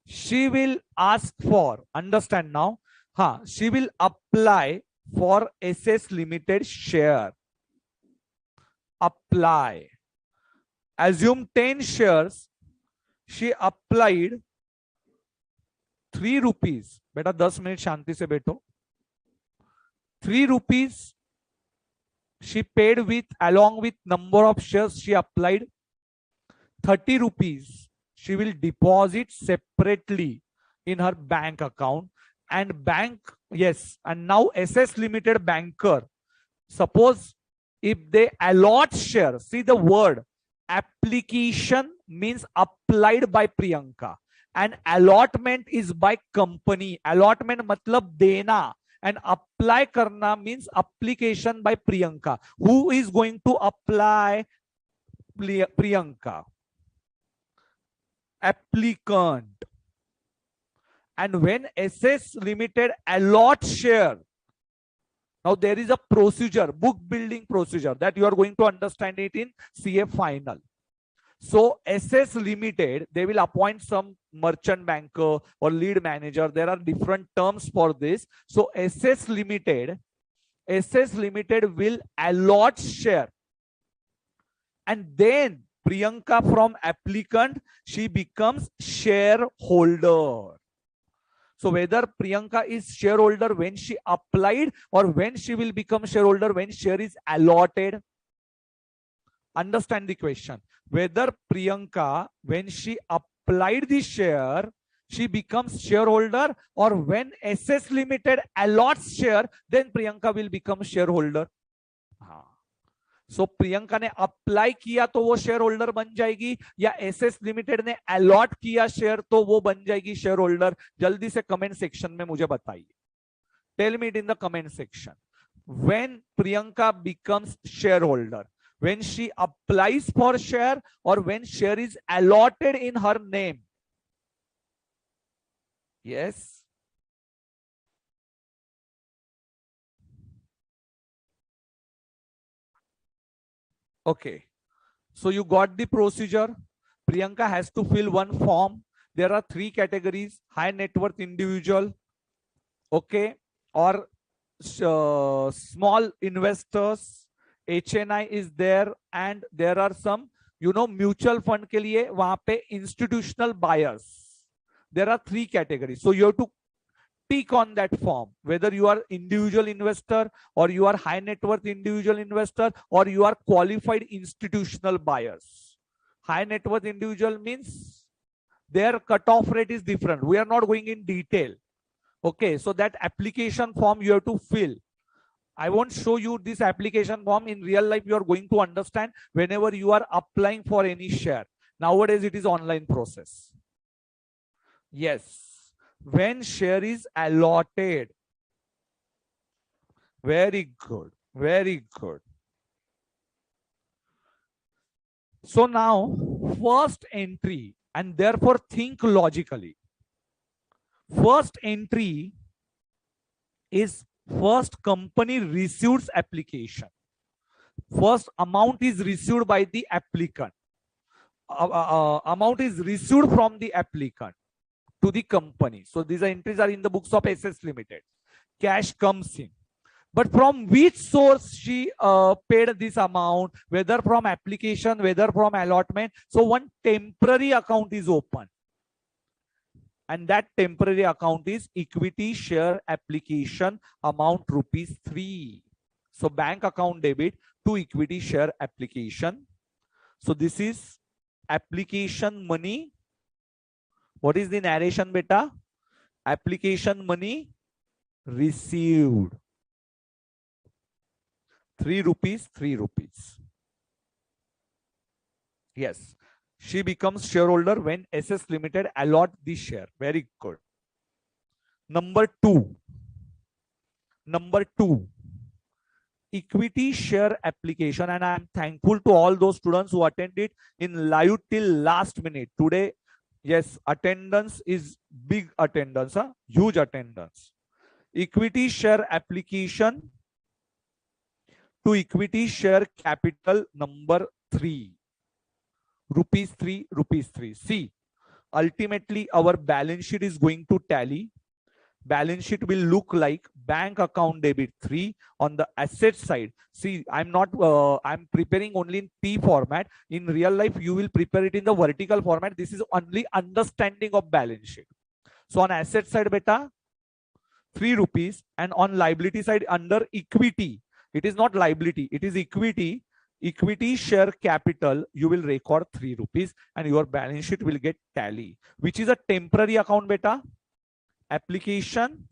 She will ask for, understand now, she will apply for SS Limited share. Apply. Assume 10 shares. She applied 3 rupees. बेटा 10 minute शांति से बैठो. 3 rupees she paid with, along with number of shares she applied. 30 rupees she will deposit separately in her bank account, and and now SS Limited banker, suppose if they allot share, see the word application means applied by Priyanka and allotment is by company. Allotment matlab dena and apply karna means application by Priyanka. Who is going to apply? Priyanka. Applicant. And when SS Limited allot share, now there is a procedure, book building procedure, that you are going to understand it in CA final. So SS Limited, they will appoint some merchant banker or lead manager. There are different terms for this. So SS Limited will allot share. And then Priyanka from applicant, she becomes shareholder. So whether Priyanka is shareholder when she applied or when she will become shareholder when share is allotted. Understand the question. Whether Priyanka, when she applied the share, she becomes shareholder, or when SS Limited allots share, then Priyanka will become shareholder. So Priyanka ने apply किया तो वो share holder बन जाएगी, या SS limited ने allot किया share तो वो बन जाएगी शेयर होल्डर? जल्दी से कमेंट सेक्शन में मुझे बताइए. Tell me it in the comment section. When Priyanka becomes share holder, when she applies for share or when share is allotted in her name? Yes. Okay. So you got the procedure. Priyanka has to fill one form. There are 3 categories: high net worth individual, okay, or small investors. HNI is there, and there are some, mutual fund के लिए वहां पे institutional buyers. There are 3 categories. So you have to tick on that form, whether you are individual investor or you are high net worth individual investor or you are qualified institutional buyers. High net worth individual means their cutoff rate is different. We are not going in detail. Okay, so that application form you have to fill. I won't show you this application form. In real life, you are going to understand whenever you are applying for any share. Nowadays, it is online process. Yes. When share is allotted. Very good. Very good. So now, first entry, and therefore think logically. First entry is first company receives application. First amount is received by the applicant. Amount is received from the applicant to the company. So these entries are in the books of SS Limited. Cash comes in. But from which source she paid this amount, whether from application, whether from allotment. So one temporary account is open. And that temporary account is equity share application amount ₹3. So bank account debit to equity share application. So this is application money. What is the narration, beta? application money received. 3 rupees, 3 rupees. Yes. She becomes shareholder when SS Limited allot the share. Very good. Number two. Number two. Equity share application, and I am thankful to all those students who attended in live till last minute today. Yes, attendance is big attendance, huh? Huge attendance. Equity share application to equity share capital number 3. Rupees 3, rupees 3. See, ultimately our balance sheet is going to tally. Balance sheet will look like bank account debit 3 on the asset side. See, I'm preparing only in P format. In real life, you will prepare it in the vertical format. This is only understanding of balance sheet. So on asset side, beta, 3 rupees, and on liability side under equity, it is not liability, it is equity. Equity share capital, you will record 3 rupees and your balance sheet will get tally, which is a temporary account, beta. Application.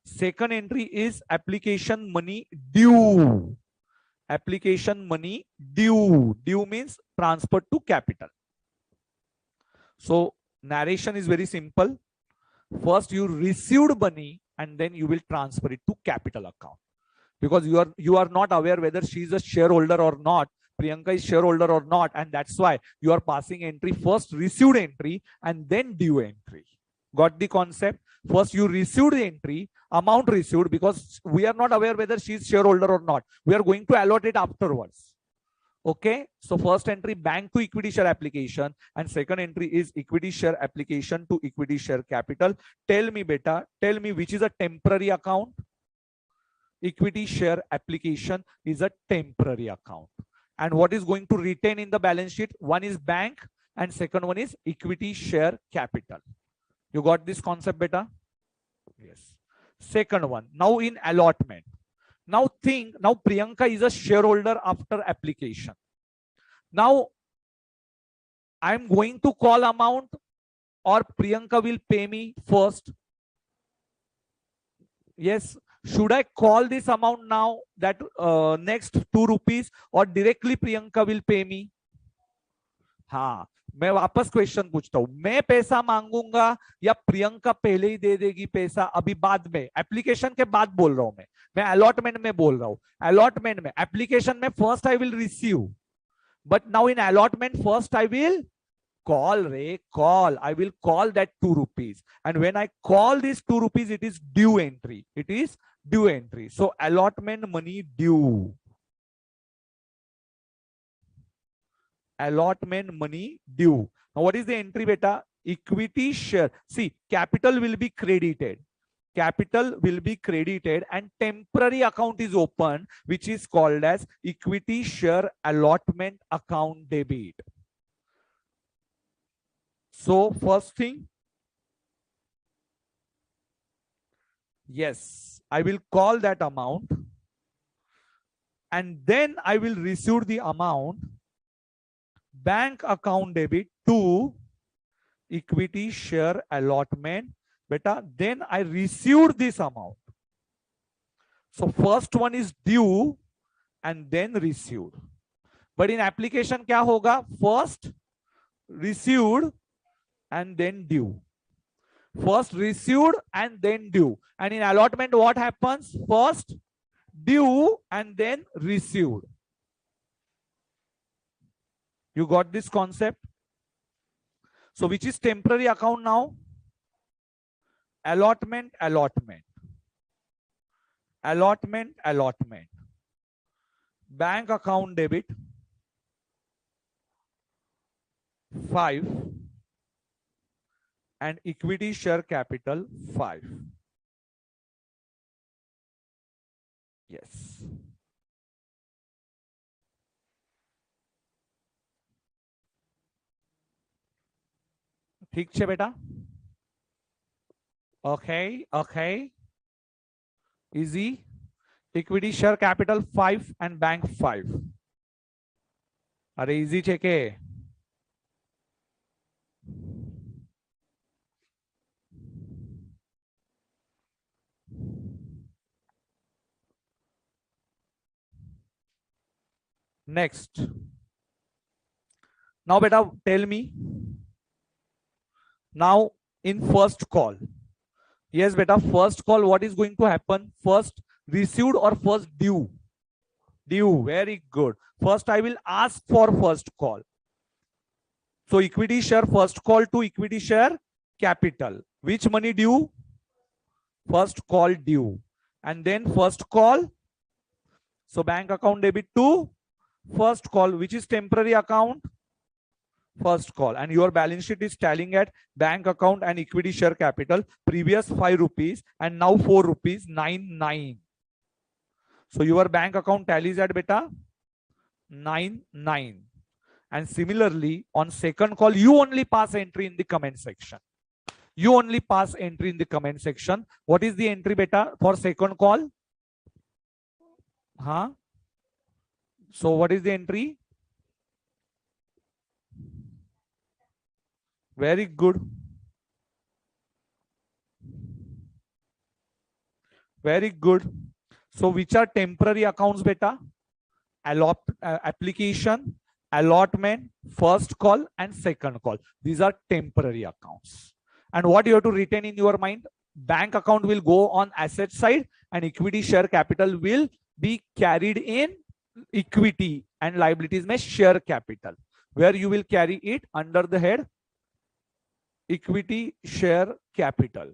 Second entry is application money due. Application money due. Due means transferred to capital. So narration is very simple. First you received money and then you will transfer it to capital account, because you are not aware whether she is a shareholder or not. Priyanka is shareholder or not, and that's why you are passing entry first received entry and then due entry. Got the concept? First you received the entry, amount received, because we are not aware whether she is shareholder or not. We are going to allot it afterwards. Okay, so first entry bank to equity share application, and second entry is equity share application to equity share capital. Tell me, beta, tell me which is a temporary account. Equity share application is a temporary account, and what is going to retain in the balance sheet? One is bank and second one is equity share capital. You got this concept, beta? Yes. Second one, now in allotment. Now Priyanka is a shareholder after application. Now I am going to call amount, or Priyanka will pay me first. Yes. Should I call this amount now, that next 2 rupees, or directly Priyanka will pay me? हाँ, मैं वापस question पूछता हूं, मैं पैसा मांगूंगा या प्रियंका पहले ही दे देगी पैसा? अभी बाद में, एप्लीकेशन के बाद बोल रहा हूं मैं अलॉटमेंट में बोल रहा हूं. अलॉटमेंट में, एप्लीकेशन में first I will receive, but now in allotment first I will call, I will call that 2 rupees, and when I call this 2 rupees, it is due entry. It is due entry. So allotment money due. Allotment money due. Now what is the entry, beta? Equity share. See, capital will be credited. Capital will be credited and temporary account is open, which is called as equity share allotment account debit. So first thing, yes, I will call that amount and then I will receive the amount, bank account debit to equity share allotment, beta. Then I received this amount. So first one is due and then received. But in application क्या होगा? First received and then due. First received and then due. And in allotment, what happens? First due and then received. You got this concept? So which is temporary account now? Allotment. Bank account debit 5 and equity share capital 5. Yes. ठीक छे बेटा? Okay. Easy. Equity share capital 5 and bank 5. अरे easy छे के? Next. Now beta, tell me. Now in first call. Yes, beta, first call, what is going to happen? First received or first due? Due. Very good. First, I will ask for first call. So equity share first call to equity share capital. Which money due? First call due. And then first call. So bank account debit to first call, which is temporary account. First call, and your balance sheet is tallying at bank account and equity share capital, previous 5 rupees and now 4 rupees 99. So your bank account tallies at beta 99. And similarly, on second call, you only pass entry in the comment section. You only pass entry in the comment section. What is the entry beta for second call? Huh? So what is the entry? Very good. Very good. So which are temporary accounts beta? Application, allotment, first call and second call. These are temporary accounts. And what you have to retain in your mind? Bank account will go on asset side and equity share capital will be carried in equity and liabilities may share capital, where you will carry it under the head equity share capital.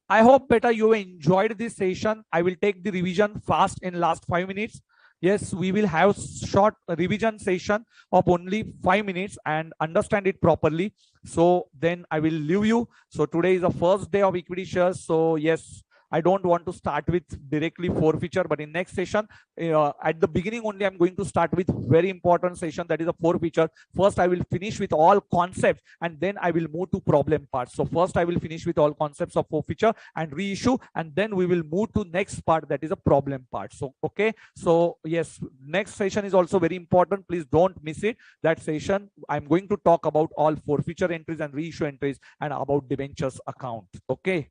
I hope beta you enjoyed this session. I will take the revision fast in last 5 minutes. Yes, we will have short revision session of only 5 minutes and understand it properly. So then I will leave you. So today is the first day of equity shares. So yes, I don't want to start with directly forfeiture, but in next session, at the beginning only, I'm going to start with very important session, that is a forfeiture. First, I will finish with all concepts and then I will move to problem parts. So first, I will finish with all concepts of forfeiture and reissue, and then we will move to next part, that is a problem part. So, okay. So yes, next session is also very important. Please don't miss it. That session, I'm going to talk about all forfeiture entries and reissue entries and about debentures account. Okay.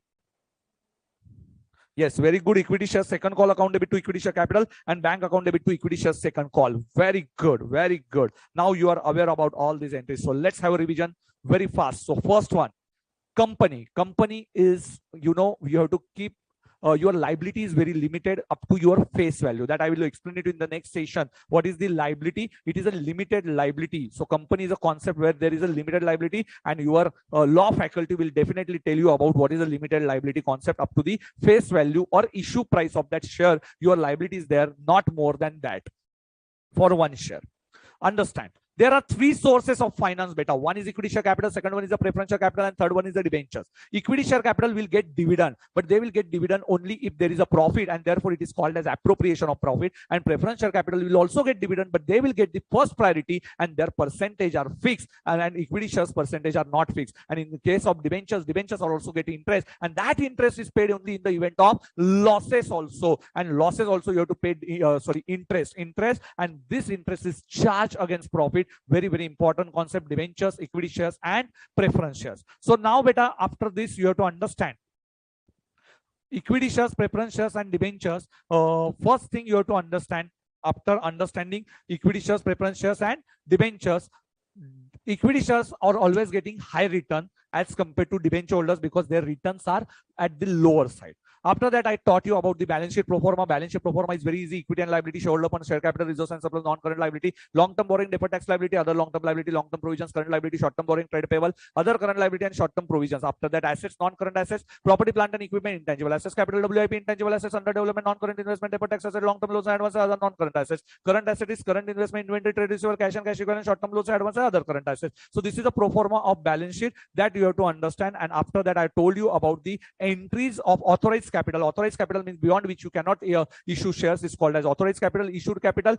Yes, very good. Equity share second call account debit to equity share capital and bank account debit to equity share second call. Very good. Very good. Now you are aware about all these entries. So let's have a revision very fast. So first one, company. Company is, you have to keep your liability is very limited up to your face value. That I will explain it in the next session. What is the liability? It is a limited liability. So company is a concept where there is a limited liability, and your law faculty will definitely tell you about what is a limited liability concept up to the face value or issue price of that share. Your liability is there, not more than that for one share. Understand? There are 3 sources of finance beta. One is equity share capital, second one is the preferential capital, and third one is the debentures. Equity share capital will get dividend, but they will get dividend only if there is a profit, and therefore it is called as appropriation of profit. And preferential capital will also get dividend, but they will get the first priority and their percentage are fixed, and equity shares percentage are not fixed. And in the case of debentures, debentures are also getting interest, and that interest is paid only in the event of losses also. And losses also you have to pay interest, and this interest is charged against profit. Very, very important concept: debentures, equity shares, and preference shares. So now beta, after this you have to understand equity shares, preference shares, and debentures. First thing you have to understand, after understanding equity shares, preference shares, and debentures, equity shares are always getting high return as compared to debenture holders because their returns are at the lower side. After that, I taught you about the balance sheet pro forma. Balance sheet pro forma is very easy. Equity and liability, shareholder upon share capital, reserves and surplus, non-current liability, long-term borrowing, deferred tax liability, other long-term liability, long-term provisions, current liability, short-term borrowing, trade payable, other current liability, and short-term provisions. After that, assets, non-current assets, property, plant, and equipment, intangible assets, capital, WIP, intangible assets, under development, non-current investment, deferred tax asset, long-term loans and advances, other non-current assets. Current asset is current investment, inventory, trade receivable, cash and cash equivalent, short-term loans and advances, other current assets. So this is a pro forma of balance sheet that you have to understand. And after that, I told you about the entries of authorized capital. Authorized capital means beyond which you cannot issue shares is called as authorized capital. Issued capital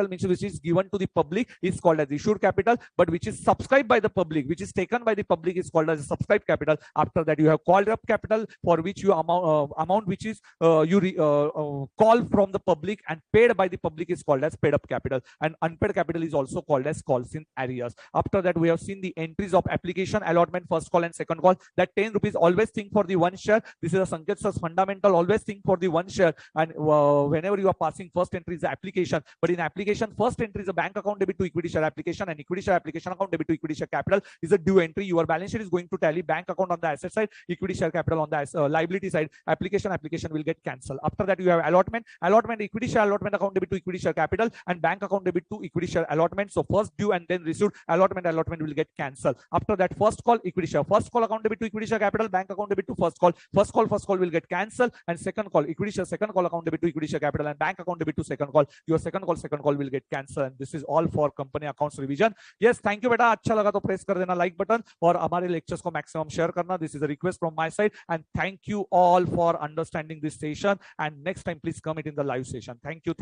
means which is given to the public is called as issued capital, but which is subscribed by the public, which is taken by the public, is called as subscribed capital. After that, you have called up capital, for which you amount which is call from the public and paid by the public is called as paid up capital, and unpaid capital is also called as calls in arrears. After that, we have seen the entries of application, allotment, first call and second call. That 10 rupees, always think for the one share. This is a Sanket sir because fundamental always think for the one share, and whenever you are passing, first entry is the application, but in application first entry is a bank account debit to equity share application, and equity share application account debit to equity share capital is a due entry. Your balance sheet is going to tally bank account on the asset side, equity share capital on the liability side. Application will get cancelled. After that you have allotment, equity share allotment account debit to equity share capital, and bank account debit to equity share allotment. So first due and then received, allotment will get cancelled. After that first call, equity share, first call account debit to equity share capital, bank account debit to first call will get cancelled, and second call, equity share second call account debit to equity share capital, and bank account debit to second call. Your second call will get cancelled. And this is all for company accounts revision. Yes, thank you बेटा, अच्छा लगा तो press कर देना like button और हमारे lectures को maximum share करना. This is a request from my side, and thank you all for understanding this session, and next time please come it in the live session. Thank you.